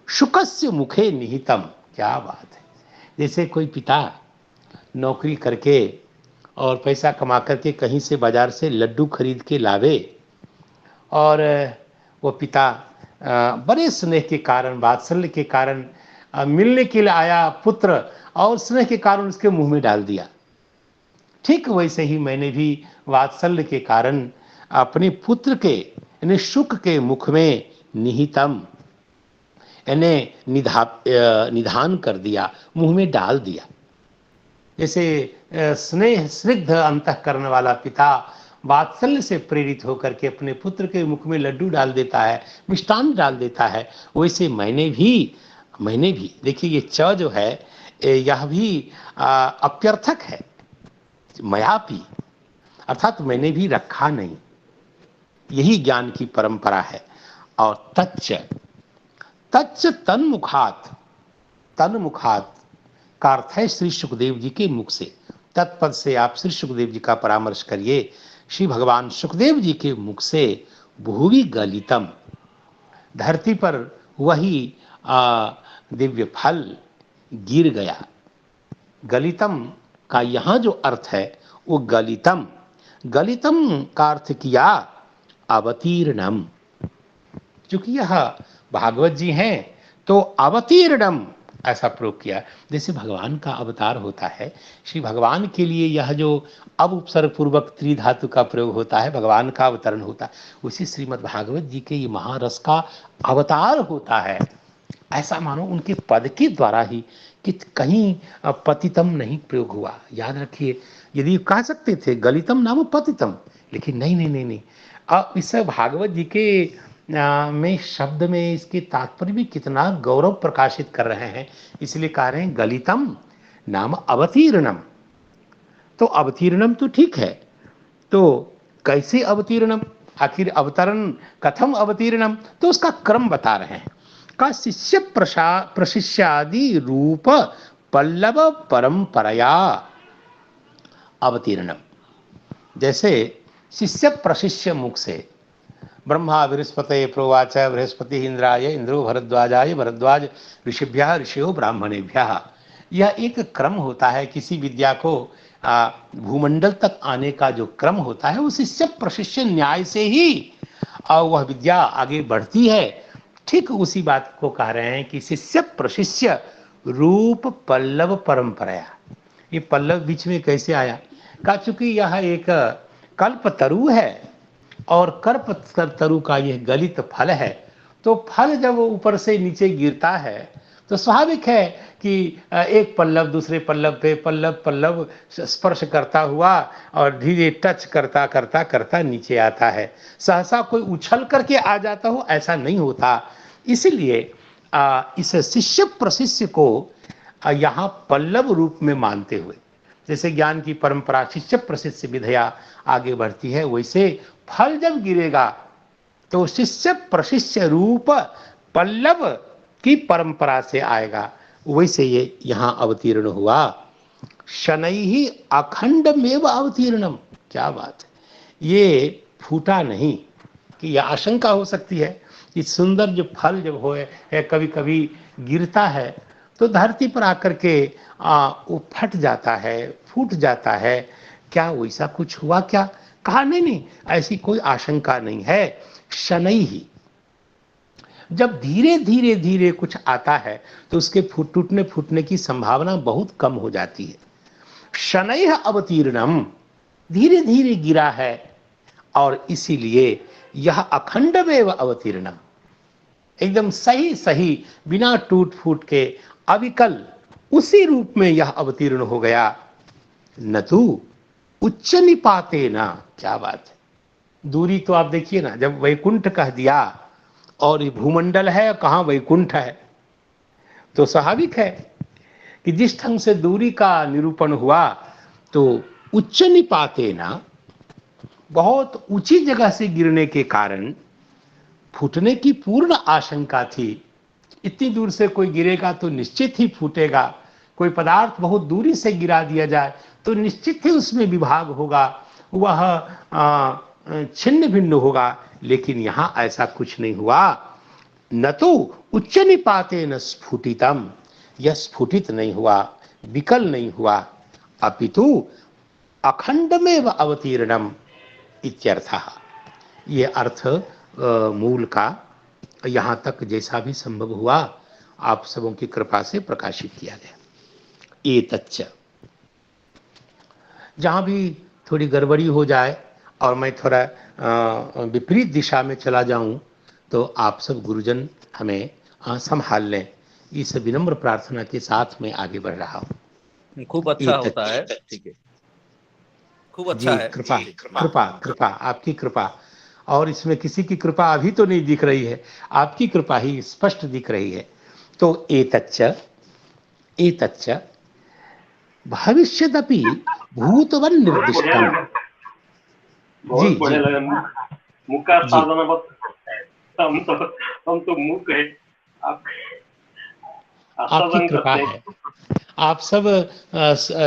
शुकस्य मुखे निहितम, क्या बात है। जैसे कोई पिता नौकरी करके और पैसा कमा करके कहीं से बाजार से लड्डू खरीद के लावे, और वो पिता बड़े स्नेह के कारण, वात्सल्य के कारण मिलने के लिए आया पुत्र, और स्नेह के कारण उसके मुंह में डाल दिया। ठीक वैसे ही मैंने भी वात्सल्य के कारण अपने पुत्र के यानी शुक के मुख में निहितम यानी निधान कर दिया, मुंह में डाल दिया। जैसे स्नेह स्निग्ध अंतःकरण वाला पिता वात्सल्य से प्रेरित होकर के अपने पुत्र के मुख में लड्डू डाल देता है, मिष्टान डाल देता है, वैसे मैंने भी देखिए, ये च जो है यह भी अप्यर्थक है। मयापी अर्थात मैंने भी रखा नहीं, यही ज्ञान की परंपरा है। और तच्च तच्च तन्मुखात का अर्थ है श्री सुखदेव जी के मुख से। तत्पद से आप श्री सुखदेव जी का परामर्श करिए। श्री भगवान सुखदेव जी के मुख से भुवि गलितम, धरती पर वही दिव्य फल गिर गया। गलितम का यहाँ जो अर्थ है वो गलितम का अर्थ किया अवतीर्णम। चूंकि यह भागवत जी हैं तो अवतीर्णम ऐसा प्रयोग किया। जैसे भगवान का अवतार होता है, श्री भगवान के लिए यह जो अब उपसर्ग पूर्वक त्रिधातु का प्रयोग होता है, भगवान का अवतरण होता है, उसी श्रीमद् भागवत जी के ये महारस का अवतार होता है। ऐसा मानो उनके पद के द्वारा ही कि कहीं पतितम नहीं प्रयोग हुआ। याद रखिए, यदि कह सकते थे गलितम नाम पतितम, लेकिन नहीं। अब इस भागवत जी के में शब्द में इसके तात्पर्य भी कितना गौरव प्रकाशित कर रहे हैं, इसलिए कह रहे हैं गलितम नाम अवतीर्णम। तो अवतीर्णम तो ठीक है, तो कैसे अवतीर्णम, आखिर अवतरण कथम अवतीर्णम, तो उसका क्रम बता रहे हैं। का शिष्य प्रशिष्यादि रूप पल्लव परंपराया अवतीर्णम। जैसे शिष्य प्रशिष्य मुख से ब्रह्मा बृहस्पतये प्रोवाच बृहस्पति इंद्राय इंद्रो भरद्वाजाय भरद्वाज ऋषिभ्यः ऋषियो ब्राह्मणेभ्यः। यह एक क्रम होता है। किसी विद्या को भूमंडल तक आने का जो क्रम होता है, वो शिष्य प्रशिष्य न्याय से ही वह विद्या आगे बढ़ती है। ठीक उसी बात को कह रहे हैं कि शिष्य प्रशिष्य रूप पल्लव परंपरा। ये पल्लव बीच में कैसे आया, कहा चूंकि यह एक कल्पतरु है और कल्पतरु का यह गलित फल है, तो फल जब ऊपर से नीचे गिरता है तो स्वाभाविक है कि एक पल्लव दूसरे पल्लव पे पल्लव स्पर्श करता हुआ और धीरे टच करता करता करता नीचे आता है। सहसा कोई उछल करके आ जाता हो, ऐसा नहीं होता। इसलिए इस शिष्य प्रशिष्य को यहाँ पल्लव रूप में मानते हुए, जैसे ज्ञान की परंपरा शिष्य प्रशिष्य विधया आगे बढ़ती है, वैसे फल जब गिरेगा तो शिष्य प्रशिष्य रूप पल्लव की परंपरा से आएगा। वैसे ये यहाँ अवतीर्ण हुआ। शनैहि अखंडमेव अवतीर्णम, क्या बात है। ये फूटा नहीं कि यह आशंका हो सकती है कि सुंदर जो फल जब होए है कभी कभी गिरता है तो धरती पर आकर के वो फट जाता है, फूट जाता है, क्या वैसा कुछ हुआ क्या? कहा नहीं, ऐसी कोई आशंका नहीं है। शनैहि, जब धीरे धीरे धीरे कुछ आता है तो उसके टूटने फूटने की संभावना बहुत कम हो जाती है। शनैः अवतीर्णम, धीरे धीरे गिरा है और इसीलिए यह अखंडमेव अवतीर्णम, एकदम सही सही बिना टूट फूट के अविकल उसी रूप में यह अवतीर्ण हो गया। न तो उच्च निपाते ना, क्या बात है। दूरी तो आप देखिए ना, जब वैकुंठ कह दिया और ये भूमंडल है, कहाँ वैकुंठ है, तो स्वाभाविक है कि जिस ढंग से दूरी का निरूपण हुआ तो उच्च निपाते ना, बहुत ऊंची जगह से गिरने के कारण फूटने की पूर्ण आशंका थी। इतनी दूर से कोई गिरेगा तो निश्चित ही फूटेगा, कोई पदार्थ बहुत दूरी से गिरा दिया जाए तो निश्चित ही उसमें विभाग होगा, वह छिन्न भिन्न होगा। लेकिन यहां ऐसा कुछ नहीं हुआ। न तो उच्च निपाते न स्फुटितम, यह स्फुटित नहीं हुआ, विकल नहीं हुआ, अपितु अखंडमेव अवतीर्णम इत्यर्थः। ये अर्थ मूल का यहां तक जैसा भी संभव हुआ आप सबों की कृपा से प्रकाशित किया गया। ये तच्च, जहां भी थोड़ी गड़बड़ी हो जाए और मैं थोड़ा विपरीत दिशा में चला जाऊं तो आप सब गुरुजन हमें संभाल लें। इस विनम्र प्रार्थना के साथ मैं आगे बढ़ रहा हूं। खूब अच्छा होता है, ठीक है, खूब अच्छा जी, है। कृपा कृपा कृपा, आपकी कृपा। और इसमें किसी की कृपा अभी तो नहीं दिख रही है, आपकी कृपा ही स्पष्ट दिख रही है। तो एतच्च एतच्च भविष्यदपि भूतवन् निर्दिष्टम। जी बहुत जी बढ़िया लगा। मुख का जी, साधना बहुत, हम तो मुख है, आप आपकी आस्वादन कृपा करते है। हैं। आप सब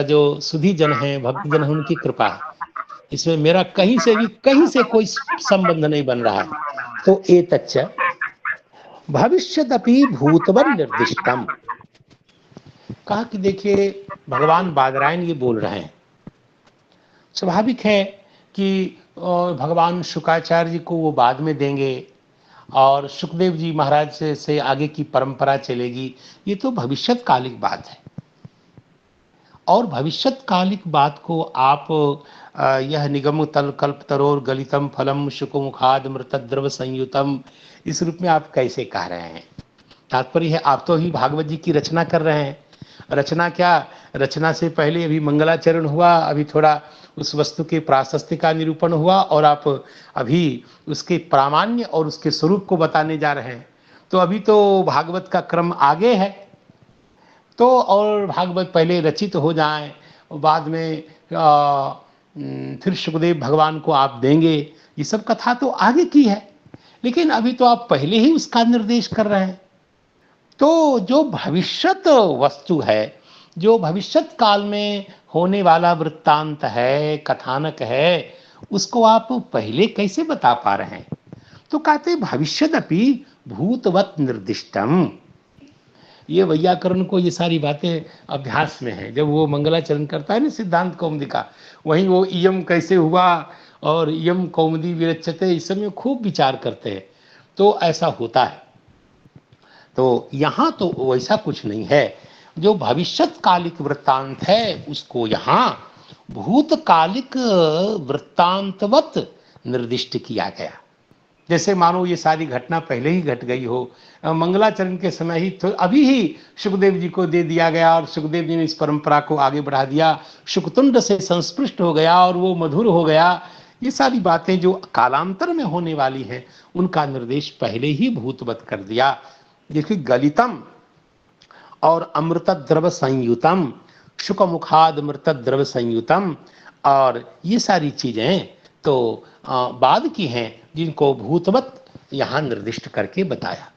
जो सुधी जन हैं, भक्त जन हैं, उनकी कृपा है। इसमें मेरा कहीं से कोई संबंध नहीं बन रहा है। तो एतच्च भविष्यदपि भूतवन् निर्दिष्टम, कहा कि देखिए भगवान बादरायण ये बोल रहे हैं। स्वाभाविक है कि भगवान शुक्राचार्य जी को वो बाद में देंगे और सुखदेव जी महाराज से आगे की परंपरा चलेगी। ये तो भविष्यत्कालिक बात है। और भविष्यत्कालिक बात को आप यह निगम तल कल्प तरोर गलितम फलम शुकमुखाद मृतद्रव संयुतम, इस रूप में आप कैसे कह रहे हैं? तात्पर्य है आप तो ही भागवत जी की रचना कर रहे हैं। रचना क्या, रचना से पहले अभी मंगलाचरण हुआ, अभी थोड़ा उस वस्तु के प्राशस्त्य का निरूपण हुआ और आप अभी उसके प्रामाण्य और उसके स्वरूप को बताने जा रहे हैं। तो अभी तो भागवत का क्रम आगे है। तो और भागवत पहले रचित हो जाए, बाद में फिर सुखदेव भगवान को आप देंगे, ये सब कथा तो आगे की है। लेकिन अभी तो आप पहले ही उसका निर्देश कर रहे हैं। तो जो भविष्यत वस्तु है, जो भविष्यत काल में होने वाला वृत्तांत है, कथानक है, उसको आप पहले कैसे बता पा रहे हैं? तो कहते भविष्यदपि भूतवत निर्दिष्टम। ये वैयाकरण को ये सारी बातें अभ्यास में है। जब वो मंगलाचरण करता है ना सिद्धांत कौमुदी का, वहीं वो इयम कैसे हुआ और इयम कौमुदी विरच्यते, इस समय खूब विचार करते हैं। तो ऐसा होता है। तो यहाँ तो वैसा कुछ नहीं है। जो भविष्यत्कालिक वृत्तांत है उसको यहाँ भूतकालिक वृत्तांतवत निर्दिष्ट किया गया। जैसे मानो ये सारी घटना पहले ही घट गई हो, मंगलाचरण के समय ही तो अभी ही सुखदेव जी को दे दिया गया और सुखदेव जी ने इस परंपरा को आगे बढ़ा दिया, शुकतुंड से संस्पृष्ट हो गया और वो मधुर हो गया। ये सारी बातें जो कालांतर में होने वाली हैं उनका निर्देश पहले ही भूतवत कर दिया। देखिए गलितम और अमृत द्रव संयुतम, शुक मुखाद अमृत द्रव संयुतम, और ये सारी चीजें तो बाद की हैं जिनको भूतवत यहां निर्दिष्ट करके बताया।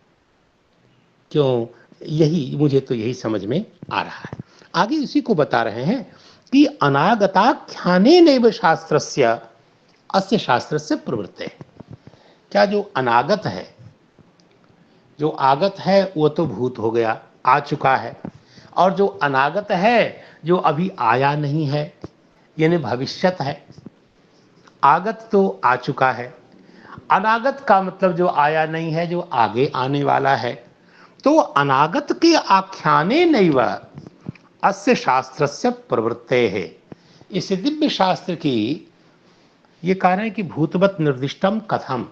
क्यों, यही मुझे तो यही समझ में आ रहा है। आगे इसी को बता रहे हैं कि अनागताख्याने नैव शास्त्रस्य अस्य शास्त्रस्य प्रवृत्ते। क्या जो अनागत है, जो आगत है वो तो भूत हो गया, आ चुका है, और जो अनागत है जो अभी आया नहीं है यानी भविष्यत है। आगत तो आ चुका है, अनागत का मतलब जो आया नहीं है, जो आगे आने वाला है। तो अनागत के आख्याने नैव अस्य शास्त्रस्य प्रवृत्ते है। इस दिव्य शास्त्र की ये कह रहे हैं कि भूतवत निर्दिष्टम कथम,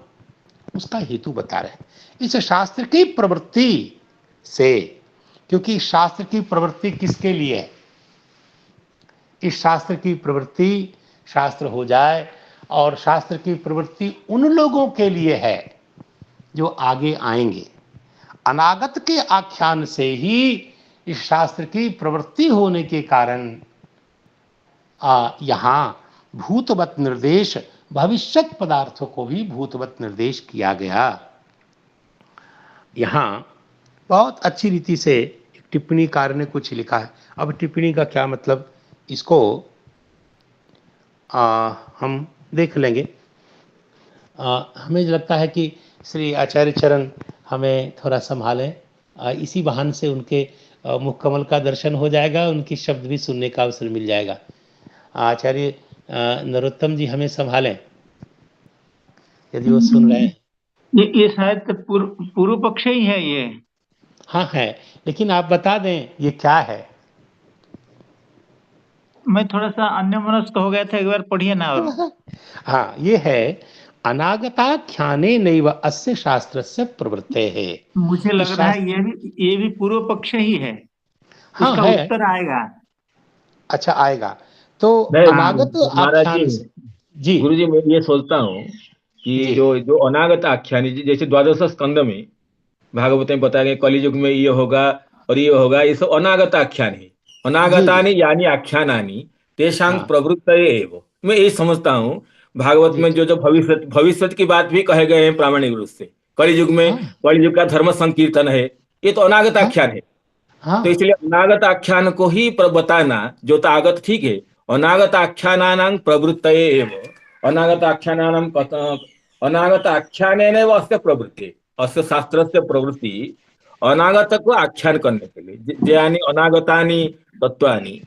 उसका हेतु बता रहे हैं इस शास्त्र की प्रवृत्ति से। क्योंकि शास्त्र की प्रवृत्ति किसके लिए है? इस शास्त्र की प्रवृत्ति, शास्त्र हो जाए और शास्त्र की प्रवृत्ति उन लोगों के लिए है जो आगे आएंगे। अनागत के आख्यान से ही इस शास्त्र की प्रवृत्ति होने के कारण यहाँ भूतवत निर्देश, भविष्यत पदार्थों को भी भूतवत निर्देश किया गया। यहाँ बहुत अच्छी रीति से टिप्पणीकार ने कुछ लिखा है। अब टिप्पणी का क्या मतलब, इसको हम देख लेंगे। हमें लगता है कि श्री आचार्य चरण हमें थोड़ा संभालें, इसी बहाने से उनके मुखकमल का दर्शन हो जाएगा, उनकी शब्द भी सुनने का अवसर मिल जाएगा। आचार्य नरोत्तम जी हमें संभालें यदि वो सुन रहे हैं। ये शायद पूर्व पक्ष ही है ये। हाँ है, लेकिन आप बता दें ये क्या है। मैं थोड़ा सा अन्यमनस्क हो गया था, एक बार पढ़िए ना। और हाँ, ये है अनागताख्याने नैव अस्य शास्त्रस्य प्रवृत्तेः। मुझे लग इस रहा है शास्त्र, ये भी पूर्व पक्ष ही है। हाँ उसका है। उत्तर आएगा। अच्छा आएगा तो नहीं अनागत महाराज जी, आख्यान से। जी गुरु जी, मैं ये सोचता हूँ कि जी जो जो अनागत आख्यान जैसे द्वादश स्कंद में भागवत में बताया गया कलयुग में ये होगा और ये होगा, ये सब अनागत आख्यान है। जी जी। अनागतानि यानी आख्यानानि तेषां हाँ प्रवृत्तये एव। मैं यही समझता हूँ भागवत जी में जी। जो जो भविष्य भविष्य की बात भी कहे गए हैं प्रामाणिक रूप से। कलयुग में हाँ कलयुग का धर्म संकीर्तन है, ये तो अनागत हाँ आख्यान है। तो हाँ इसलिए अनागत आख्यान को ही बताना, जो तो आगत ठीक है। अनागत आख्यानानां प्रवृत्तये एव। अनागत आख्यानानां अनागत आख्यानेनैव अस्य प्रवृत्ति, अस्य शास्त्रस्य प्रवृत्ति अनागत को आख्यान करने के लिए, यानी अनागतानि तत्वानि,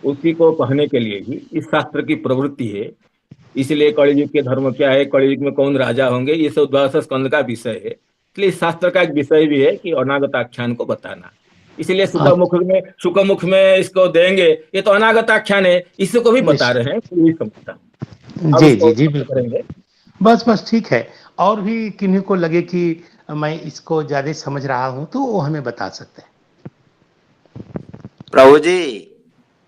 उसी को कहने के लिए ही इस शास्त्र की प्रवृत्ति है। इसलिए कलयुग के धर्म क्या है, कलयुग में कौन राजा होंगे, ये सब द्वादश स्कंद का विषय है। इसलिए इस शास्त्र का एक विषय भी है कि अनागत आख्यान को बताना। इसलिए सुखमुख में इसको देंगे, ये तो अनागत आख्यान है, इसको भी बता निश्चित। रहे हैं, यही समझता हूँ। अब जी उसको जी जी स्पष्ट बिल्कुल। करेंगे। बस ठीक है। और भी किन्हीं को लगे कि मैं इसको ज्यादा समझ रहा हूं तो वो हमें बता सकते हैं। प्रभु जी,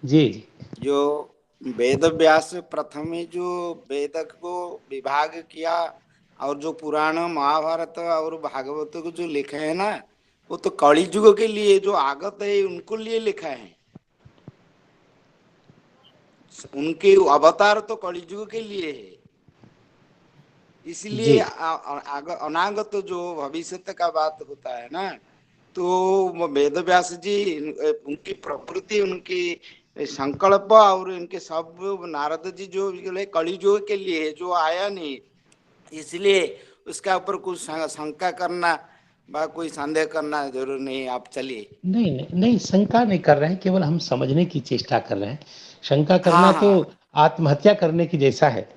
जी जी जो वेद व्यास प्रथम में जो वेद को विभाग किया और जो पुराण महाभारत और भागवत को जो लिखे है ना, वो तो कलि युग के लिए जो आगत है उनको लिए लिखा है। उनके अवतार तो कलि युग के लिए है। इसलिए जी अनागत जो भविष्य का बात होता है ना, तो वेद व्यास जी उनकी प्रकृति, उनकी संकल्प और इनके सब नारद जी जो कलियुग के लिए जो आया नहीं, इसलिए उसका ऊपर कुछ शंका करना बा कोई संदेह करना जरूर नहीं। आप चलिए। नहीं नहीं नहीं, शंका नहीं कर रहे हैं, केवल हम समझने की चेष्टा कर रहे हैं। शंका करना हाँ तो हाँ आत्महत्या करने की जैसा है।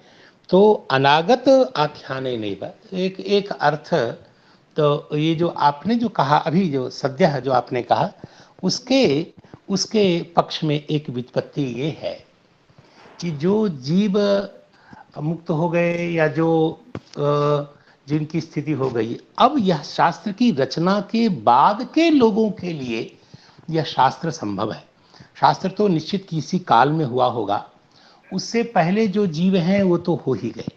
तो अनागत आख्याने नहीं बा एक एक अर्थ। तो ये जो आपने जो कहा अभी, जो सद्य जो आपने कहा, उसके उसके पक्ष में एक विपत्ति ये है कि जो जीव मुक्त हो गए या जो जिनकी स्थिति हो गई, अब यह शास्त्र की रचना के बाद के लोगों के लिए यह शास्त्र संभव है। शास्त्र तो निश्चित किसी काल में हुआ होगा, उससे पहले जो जीव हैं वो तो हो ही गए।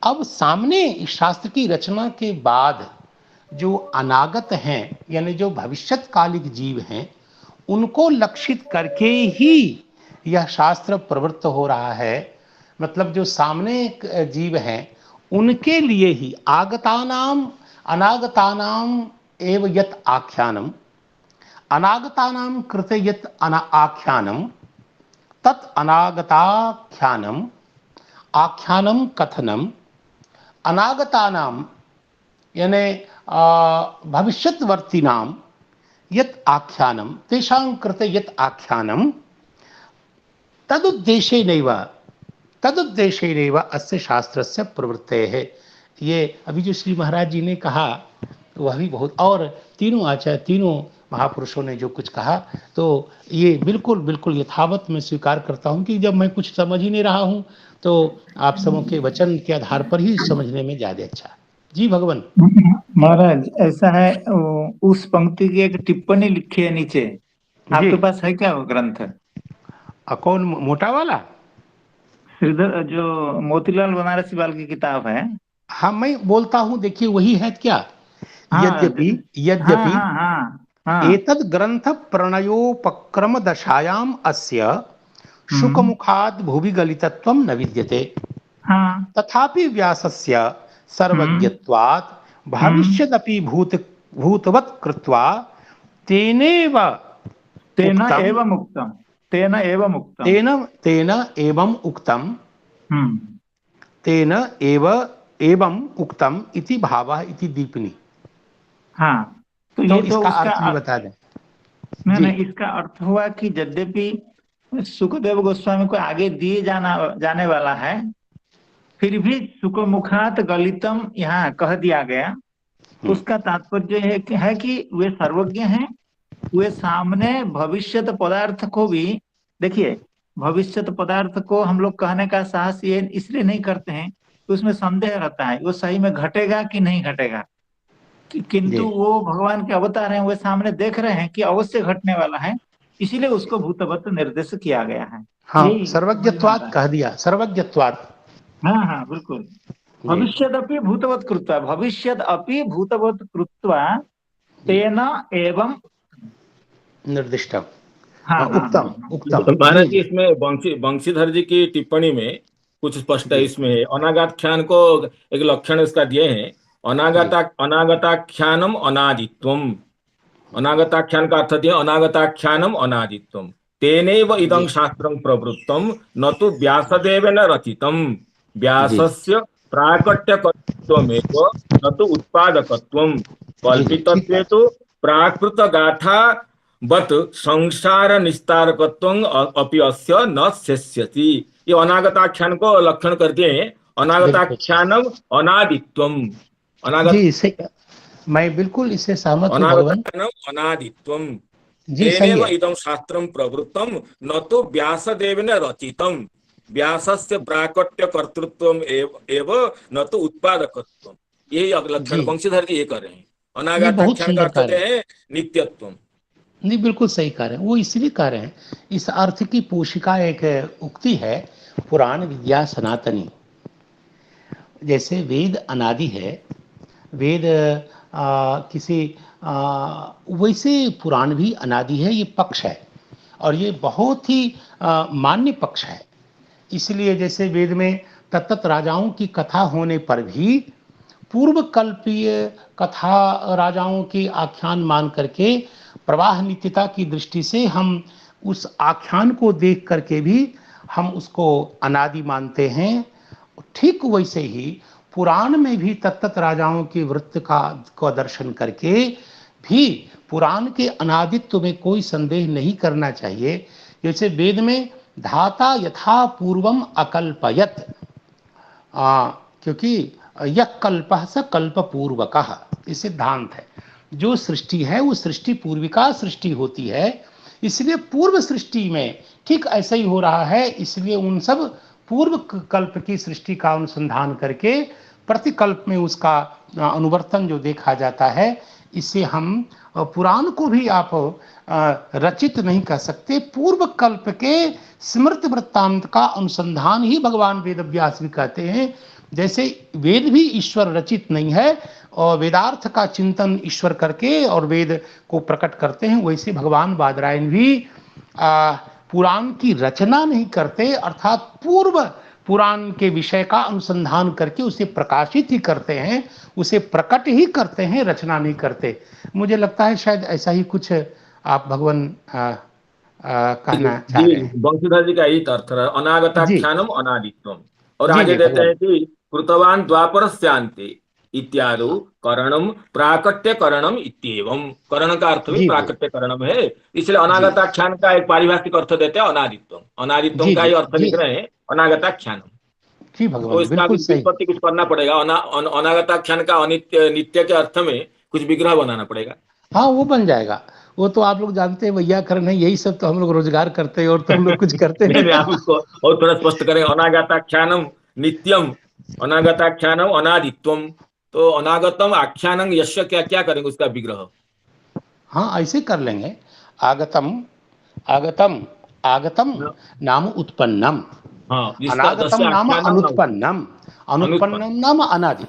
अब सामने इस शास्त्र की रचना के बाद जो अनागत हैं, यानी जो भविष्यत्कालिक जीव हैं, उनको लक्षित करके ही यह शास्त्र प्रवृत्त हो रहा है। मतलब जो सामने जीव हैं उनके लिए ही आगतानाम अनागतानाम एव यत आख्यानम, अनागतानाम कृते यत आख्यानम, तत् अनागताख्यानम, आख्यानम कथनम, अनागतानाम यानी भविष्यवर्तीनाम यत आख्यानम, तेषां कृते यत आख्यानम, तदुद्देश्येनैव तदुद्देश्येनैव अस्य शास्त्रस्य प्रवृत्तेः। ये अभी जो श्री महाराज जी ने कहा वह भी बहुत, और तीनों आचार्य, तीनों महापुरुषों ने जो कुछ कहा, तो ये बिल्कुल बिल्कुल यथावत मैं स्वीकार करता हूँ कि जब मैं कुछ समझ ही नहीं रहा हूँ तो आप सबों के वचन के आधार पर ही समझने में ज़्यादा अच्छा। जी भगवान। महाराज ऐसा है, उस पंक्ति की एक टिप्पणी लिखी है नीचे। जी आपके पास है क्या वो ग्रंथ? कौन मोटा वाला? श्रीधर जो मोतीलाल बनारसी वाल की किताब है। हाँ मैं बोलता हूँ, देखिए वही है क्या। हाँ यद्यपि हाँ यद्यपि हाँ हाँ हाँ। एतद् ग्रंथ प्रणयोपक्रम दशायाम अस्य हम्म, शुकमुखात् भुवि गलितत्वं न विद्यते, हाँ। तथापि व्यासस्य हम्म सर्वज्ञत्वात् हम्म भविष्यदपि भूत भूतवत् कृत्वा तेनेव तेन उक्तम एवं उक्तम, तेन एवं उक्तम। तेन तेन एवं उक्तम हम्म। तेन एव एवं उक्तम इति भावः इति दीपिनी। हाँ, तो तो ये तो इसका उसका अर्थ भी बता दें। नहीं जी नहीं, इसका अर्थ हुआ कि यद्यपि सुखदेव गोस्वामी को आगे दिए जाने वाला है, फिर भी सुखमुखात गलितम यहाँ कह दिया गया। उसका तात्पर्य है कि वे सर्वज्ञ हैं। वे सामने भविष्यत पदार्थ को भी देखिए, भविष्यत पदार्थ को हम लोग कहने का साहस ये इसलिए नहीं करते हैं कि उसमें संदेह रहता है वो सही में घटेगा कि नहीं घटेगा। किंतु जी वो भगवान के अवतार हैं, वे सामने देख रहे हैं कि अवश्य घटने वाला है, इसीलिए उसको भूतवत निर्देश किया गया है। हाँ, यही समझ में आता सर्वज्ञत्वात् है। कह दिया, सर्वज्ञत्वात्। हाँ हाँ बिल्कुल। जी भविष्यदपि भूतवत कृत्वा, भविष्यदपि भूतवत कृत्वा जी तेन एवं। निर्दिष्टम। हाँ हाँ, हाँ हाँ उत्तम हाँ। उत्तम। महाराज जी जी, जी इसमें बंशीधर जी की टिप्पणी में कुछ स्पष्ट है। जी इसमें अनागाख्यान को एक लक्षण इसका दिए हैं। जी अनागताख्यानम अनादित्वम। अनागताख्यान का अर्थ दिए अनागताख्यानम अनादित्वम। तेनैव इदं जी शास्त्रं प्रवृत्तम न तो व्यासदेवेन रचितम। जी व्यासस्य प्राकट्यकत्वमेव न तो उत्पादकत्वम। जी जी ठीक कल्पितत्वे है। तो प्राकृत गाथा बत संसार निस्तारकत्वं अपि अस्य न शेष्यति। ये अनागताख्यान को लक्षण करते हैं। बिल्कुल अनागताख्यानम अनादित्वम। अनागत जी सही। मैं बिल्कुल इससे सहमत हूँ भगवान। अनागताख्यानम अनादित्वम। जी सही तेनेव है। इदं शास्त्रं प्रवृत्तम न तो व्यासदेवेन रचितम। व्यासस्य प्राकट्य कर्तृत्वम एव न तो उत्पादकत्वम। यही लक्षण जी वंशीधर जी ये कर रहे हैं। ये बहुत अनागताख्यान का सुंदर अर्थ कार्य होते है। हैं नित्यत्वम। नहीं, बिल्कुल सही कह रहे हैं, वो इसलिए कह रहे हैं। इस अर्थ की पोषिका एक उक्ति है, पुराण विद्या सनातनी। जैसे वेद अनादि है, वेद किसी वैसे पुराण भी अनादि है, ये पक्ष है। और ये बहुत ही मान्य पक्ष है। इसलिए जैसे वेद में तत्त राजाओं की कथा होने पर भी पूर्व कल्पीय कथा राजाओं की आख्यान मान करके प्रवाह नित्यता की दृष्टि से हम उस आख्यान को देख करके भी हम उसको अनादि मानते हैं। ठीक वैसे ही पुराण में भी तत्त राजाओं के वृत्त का दर्शन करके भी पुराण के अनादित्व में कोई संदेह नहीं करना चाहिए। जैसे वेद में धाता यथा पूर्वम अकल्पयत, क्योंकि यह कल्पः स कल्प पूर्वकः, ये सिद्धांत है। जो सृष्टि है वो सृष्टि पूर्विका सृष्टि होती है, इसलिए पूर्व सृष्टि में ठीक ऐसा ही हो रहा है। इसलिए उन सब पूर्व कल्प की सृष्टि का अनुसंधान करके प्रतिकल्प में उसका अनुवर्तन जो देखा जाता है, इससे हम पुराण को भी आप रचित नहीं कह सकते। पूर्व कल्प के स्मृति वृत्तांत का अनुसंधान ही भगवान वेद व्यास भी कहते हैं। जैसे वेद भी ईश्वर रचित नहीं है और वेदार्थ का चिंतन ईश्वर करके और वेद को प्रकट करते हैं, वैसे भगवान बादरायण भी पुराण की रचना नहीं करते, अर्थात पूर्व पुराण के विषय का अनुसंधान करके उसे प्रकाशित ही करते हैं, उसे प्रकट ही करते हैं, रचना नहीं करते। मुझे लगता है शायद ऐसा ही कुछ आप भगवान कहना चाह जी, रहे हैं। वंशीधर जी का यही अर्थ है जी अनागताख्यानम अनादित्वम। और जी आगे जी देते भगवान। हैं कि कृतवान द्वापर स्यांते इत्यादि करणम प्राकट्य करणम इत्येवम। करण का अर्थ भी जी जी प्राकट्य करणम है। इसलिए जी अनागताख्यान का एक पारिभाषिक अर्थ देते हैं अनादित्वम। अनादित्वम जी का ही जी अर्थ जी लिख रहे हैं अनागताख्यानम। जी तो भगवान, इसमें बिल्कुल अभी सही। व्युत्पत्ति कुछ करना पड़ेगा। अनागताख्यान का अनित्य नित्य के अर्थ में कुछ विग्रह बनाना पड़ेगा। हाँ, वो बन जाएगा। वो तो आप लोग जानते हैं, वैयाकरण है, यही सब तो हम लोग रोजगार करते हैं और तो हम लोग कुछ करते नहीं नहीं। नहीं, आप उसको और थोड़ा स्पष्ट करें। अनागताख्यानम नित्यम, अनागताख्यानम अनादित्वम। तो अनागतम आख्यानम यश्य क्या क्या करेंगे उसका विग्रह। हाँ, ऐसे कर लेंगे। आगतम आगतम आगतम नाम उत्पन्नम, हाँ, जिसका अनागतम दस्य नाम आख्यानम न अनुत्पन्नम, अनुत्पन्न। अनुत्पन्नम नाम अनादि।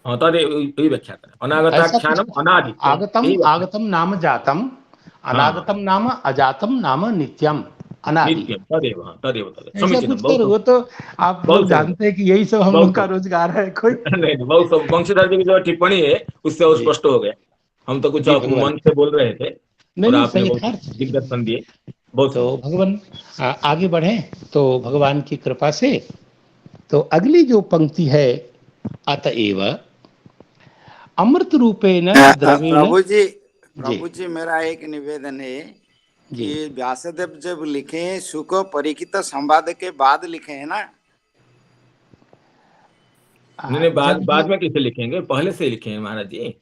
हाँ, तद यही व्याख्या करें ऐसा कुछ अनागताख्यानम अनादित्वम, आगतम यही व्याख्या। आगतम नाम जातम, हाँ, अनागतम नाम अजातम नाम नित्यम अनादि। नित्यम तदेव। हाँ, तदेव तदेव ऐसा समीचीनम। कुछ कर, बहुत वो तो आप लोग बहुत सुंदर। जानते हैं कि यही सब हम लोग बहुत का सुंदर। रोजगार है कोई। नहीं नहीं, बहुत वंशीधर जी की जो टिप्पणी है उससे और जी स्पष्ट हो गया। हम तो कुछ जी आप भगवान। मन से बोल रहे थे नहीं और नहीं, आपने सही बहुत यथार्थ। दिग्दर्शन दिए, बहुत तो सुंदर। भगवान आगे बढ़े तो भगवान की कृपा से तो अगली जो पंक्ति है, अतएव अमृत रूपेण द्रवेण। प्रभु जी, जी प्रभु जी, मेरा एक निवेदन है जी। कि व्यासदेव जब लिखे हैं सुख परीक्षित संवाद के बाद लिखे हैं ना। नहीं नहीं, बाद जब बाद में कैसे लिखेंगे, पहले से ही लिखे हैं महाराज जी,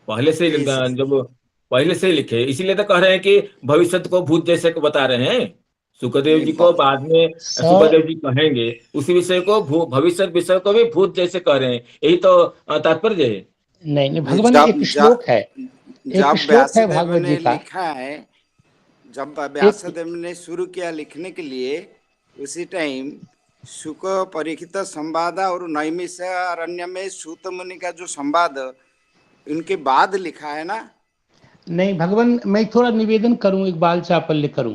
पहले से ही, कैसे? जब पहले से ही लिखे, इसीलिए तो कह रहे हैं कि भविष्य को भूत जैसे को बता रहे हैं। सुखदेव नहीं जी को बाद में स सुखदेव जी कहेंगे उसी विषय को भविष्य विषय को भी भूत जैसे कह रहे हैं, यही तो तात्पर्य है। नहीं नहीं नहीं, भगवान, जब एक श्लोक है, एक जब श्लोक है व्यासदेव भागवत जी ने का। लिखा है, जब एक व्यासदेव ने शुरू किया लिखने के लिए, उसी टाइम सुख परीक्षित संवाद और नैमिषारण्य में सूत मुनि का जो संवाद इनके बाद लिखा है ना। नहीं भगवान, मैं थोड़ा निवेदन करूं, एक बाल चापल्य करूं।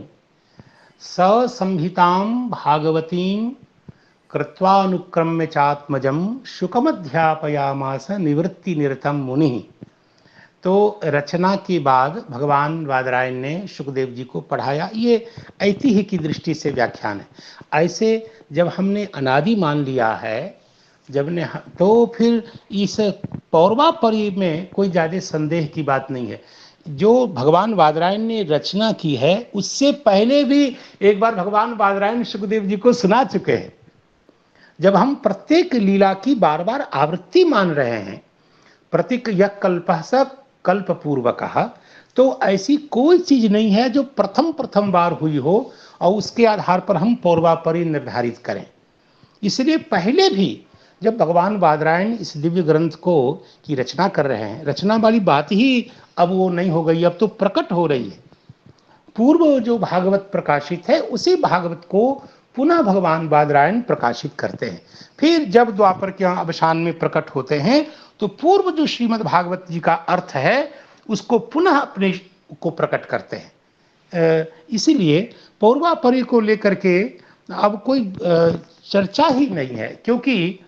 स संहितां भागवतीं कृत्वानुक्रम्य चात्मजं शुकमध्यापयामास निवृत्ति निरतम मुनि। तो रचना के बाद भगवान वादरायण ने सुखदेव जी को पढ़ाया, ये ऐतिह्य की दृष्टि से व्याख्यान है। ऐसे जब हमने अनादि मान लिया है, जब ने, तो फिर इस पौर्वापरि में कोई ज़्यादा संदेह की बात नहीं है। जो भगवान वादरायण ने रचना की है उससे पहले भी एक बार भगवान वादरायण सुखदेव जी को सुना चुके हैं। जब हम प्रत्येक लीला की बार बार आवृत्ति मान रहे हैं, प्रतीक यह कल्प सब कल्प पूर्वक, तो ऐसी कोई चीज नहीं है जो प्रथम प्रथम बार हुई हो और उसके आधार पर हम पौर्वापरि निर्धारित करें। इसलिए पहले भी जब भगवान बादरायण इस दिव्य ग्रंथ को की रचना कर रहे हैं, रचना वाली बात ही अब वो नहीं हो गई, अब तो प्रकट हो रही है। पूर्व जो भागवत प्रकाशित है उसी भागवत को पुनः भगवान बादरायण प्रकाशित करते हैं। फिर जब द्वापर के अवसान में प्रकट होते हैं तो पूर्व जो श्रीमद् भागवत जी का अर्थ है उसको पुनः अपने को प्रकट करते हैं। इसीलिए पौर्वापरि को लेकर के अब कोई चर्चा ही नहीं है, क्योंकि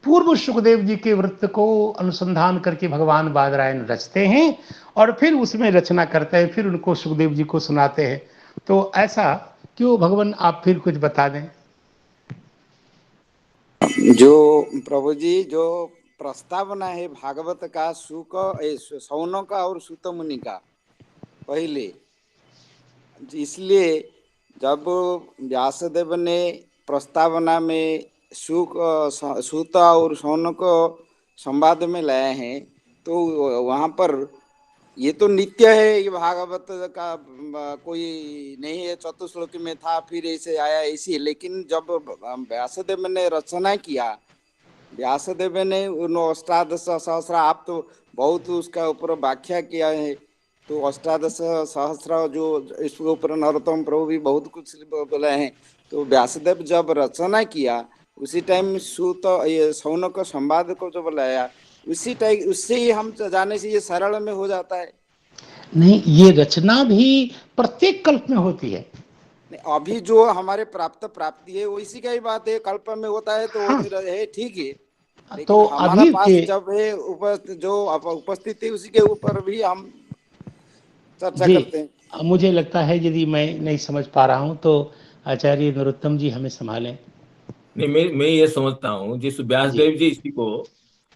पूर्व सुखदेव जी के वृत्त को अनुसंधान करके भगवान बादरायण रचते हैं और फिर उसमें रचना करते हैं, फिर उनको सुखदेव जी को सुनाते हैं। तो ऐसा क्यों भगवान, आप फिर कुछ बता दें। जो प्रभु जी, जो प्रस्तावना है भागवत का सुक सौनक और सूत मुनि का पहले, इसलिए जब व्यासदेव ने प्रस्तावना में सूत और सौनक संवाद में लाए हैं, तो वहाँ पर ये तो नित्य है, ये भागवत का कोई नहीं है चतुश्लोकी में था फिर ऐसे आया ऐसी। लेकिन जब व्यासदेव ने रचना किया, व्यासदेव ने उन अष्टादश सहस्र, आप तो बहुत उसका ऊपर व्याख्या किया है, तो अष्टादश सहस्र जो इसके ऊपर नरोत्तम प्रभु भी बहुत कुछ बोले हैं। तो व्यासदेव जब रचना किया उसी टाइम सूत ये सौनक संवाद को जो बुलाया, उसी टाइम उससे ही हम जाने से ये सरल में हो जाता है। नहीं, ये रचना भी प्रत्येक कल्प में होती है। अभी जो हमारे प्राप्ति है वो इसी का ही बात है, कल्प में होता है तो है, ठीक है। लेकिन तो हमारा अभी पास के जब है जो उपस्थिति उसी के ऊपर भी हम चर्चा जी करते हैं। मुझे लगता है यदि मैं नहीं समझ पा रहा हूं तो आचार्य नरोत्तम जी हमें संभालें। नहीं, मैं ये समझता हूँ जिस जी व्यासदेव जी इसी को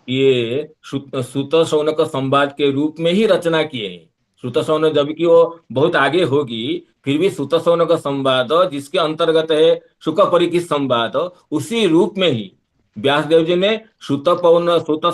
ये सुत शौनक संवाद के रूप में ही रचना किए हैं। सुत शौनक जबकि वो बहुत आगे होगी, फिर भी सुत शौनक संवाद जिसके अंतर्गत है शुक परिचित संवाद, उसी रूप में ही व्यासदेव जी ने सुत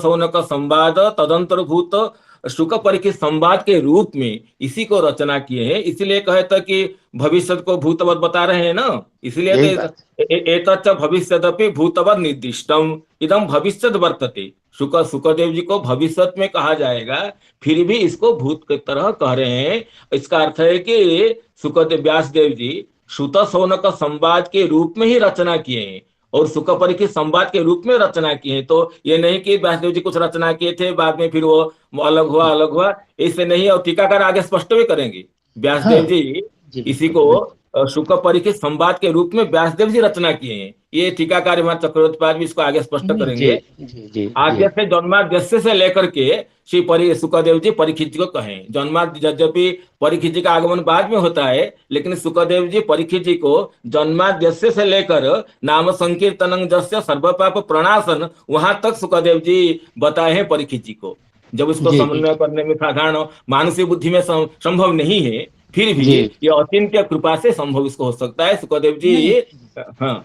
शौनक संवाद तदंतर्भूत शुक परिचित संवाद के रूप में इसी को रचना किए हैं। इसलिए कहे तो कि भविष्य को भूतवत बता रहे हैं ना, इसलिए यही तो बात। एतच्च भविष्यदपि भूतवद निर्दिष्टम इदम भविष्यद वर्तते। सुखदेव जी को भविष्य में कहा जाएगा, फिर भी इसको भूत की तरह कह रहे हैं। इसका अर्थ है कि सुखदेव व्यासदेव जी सुत शौनक संवाद के रूप में ही रचना किए हैं और सुख परिचित संवाद के रूप में रचना किए हैं। तो ये नहीं कि व्यासदेव जी कुछ रचना किए थे बाद में फिर वो अलग हुआ, ऐसे नहीं। और टीकाकार आगे स्पष्ट भी करेंगे, व्यासदेव हाँ जी जी इसी बिल्कुल को बिल्कुल। शुक परीक्षित संवाद के रूप में व्यासदेव जी रचना किए हैं। ये टीकाकार हिमांत चक्रवर्ती पाद भी इसको आगे स्पष्ट जी करेंगे। जी जी आद्य से जन्माद्यस्य से लेकर के श्री सुखदेव जी परीक्षित जी को कहें। जन्माद्य यद्यपि परीक्षित जी का आगमन बाद में होता है, लेकिन सुखदेव जी परीक्षित जी को जन्माद्यस्य से लेकर नाम संकीर्तन जस्य सर्वपाप प्रणाशन वहां तक सुखदेव जी बताए हैं परीक्षित जी को। जब इसको जी समन्वय करने में साधारण मानसिक बुद्धि में संभव नहीं है, फिर भी जी ये अचिंत्य कृपा से संभव इसको हो सकता है। सुखदेव जी नहीं, हाँ,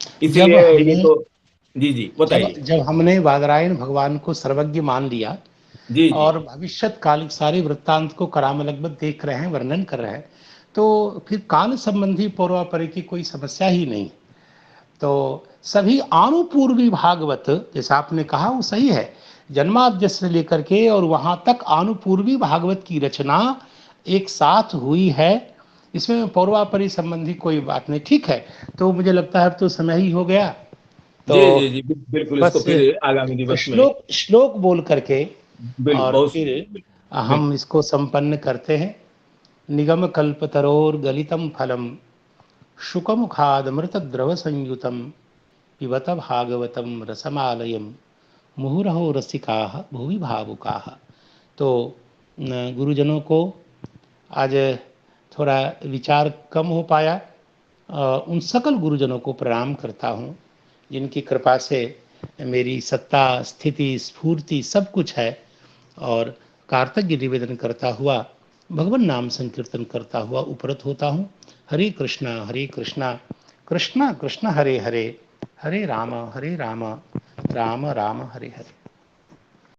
जब इसलिए ये हमने तो जी जी बताइए। जब हमने बादरायण भगवान को सर्वज्ञ मान लिया जी जी और भविष्यत कालिक सारे वृत्तांत को करामलगबत देख रहे हैं, वर्णन कर रहे हैं, तो फिर काल संबंधी पूर्वापरि की कोई समस्या ही नहीं। तो सभी आनुपूर्वी भागवत जैसा आपने कहा वो सही है, जन्माद्य से लेकर के और वहां तक आनुपूर्वी भागवत की रचना एक साथ हुई है, इसमें पूर्वापरि संबंधी कोई बात नहीं। ठीक है, तो मुझे लगता है अब तो समय ही हो गया, जी तो जी जी बिल्कुल, इसको बस फिर आगामी दिवस में श्लोक श्लोक बोल करके बिल्कुल और बहुत फिर बिल्कुल हम इसको संपन्न करते हैं। निगम कल्पतरोर गलितम फलम शुकमुखाद मृत द्रव संयुतम पिबत भागवतम रसमालयम मुहुरहो रसिकाः भुवि भावुकाः। तो गुरुजनों को आज थोड़ा विचार कम हो पाया, उन सकल गुरुजनों को प्रणाम करता हूँ जिनकी कृपा से मेरी सत्ता स्थिति स्फूर्ति सब कुछ है, और कार्तज्ञ निवेदन करता हुआ भगवान नाम संकीर्तन करता हुआ उपरत होता हूँ। हरे कृष्णा कृष्णा कृष्णा हरे हरे, हरे राम राम राम हरे हरे।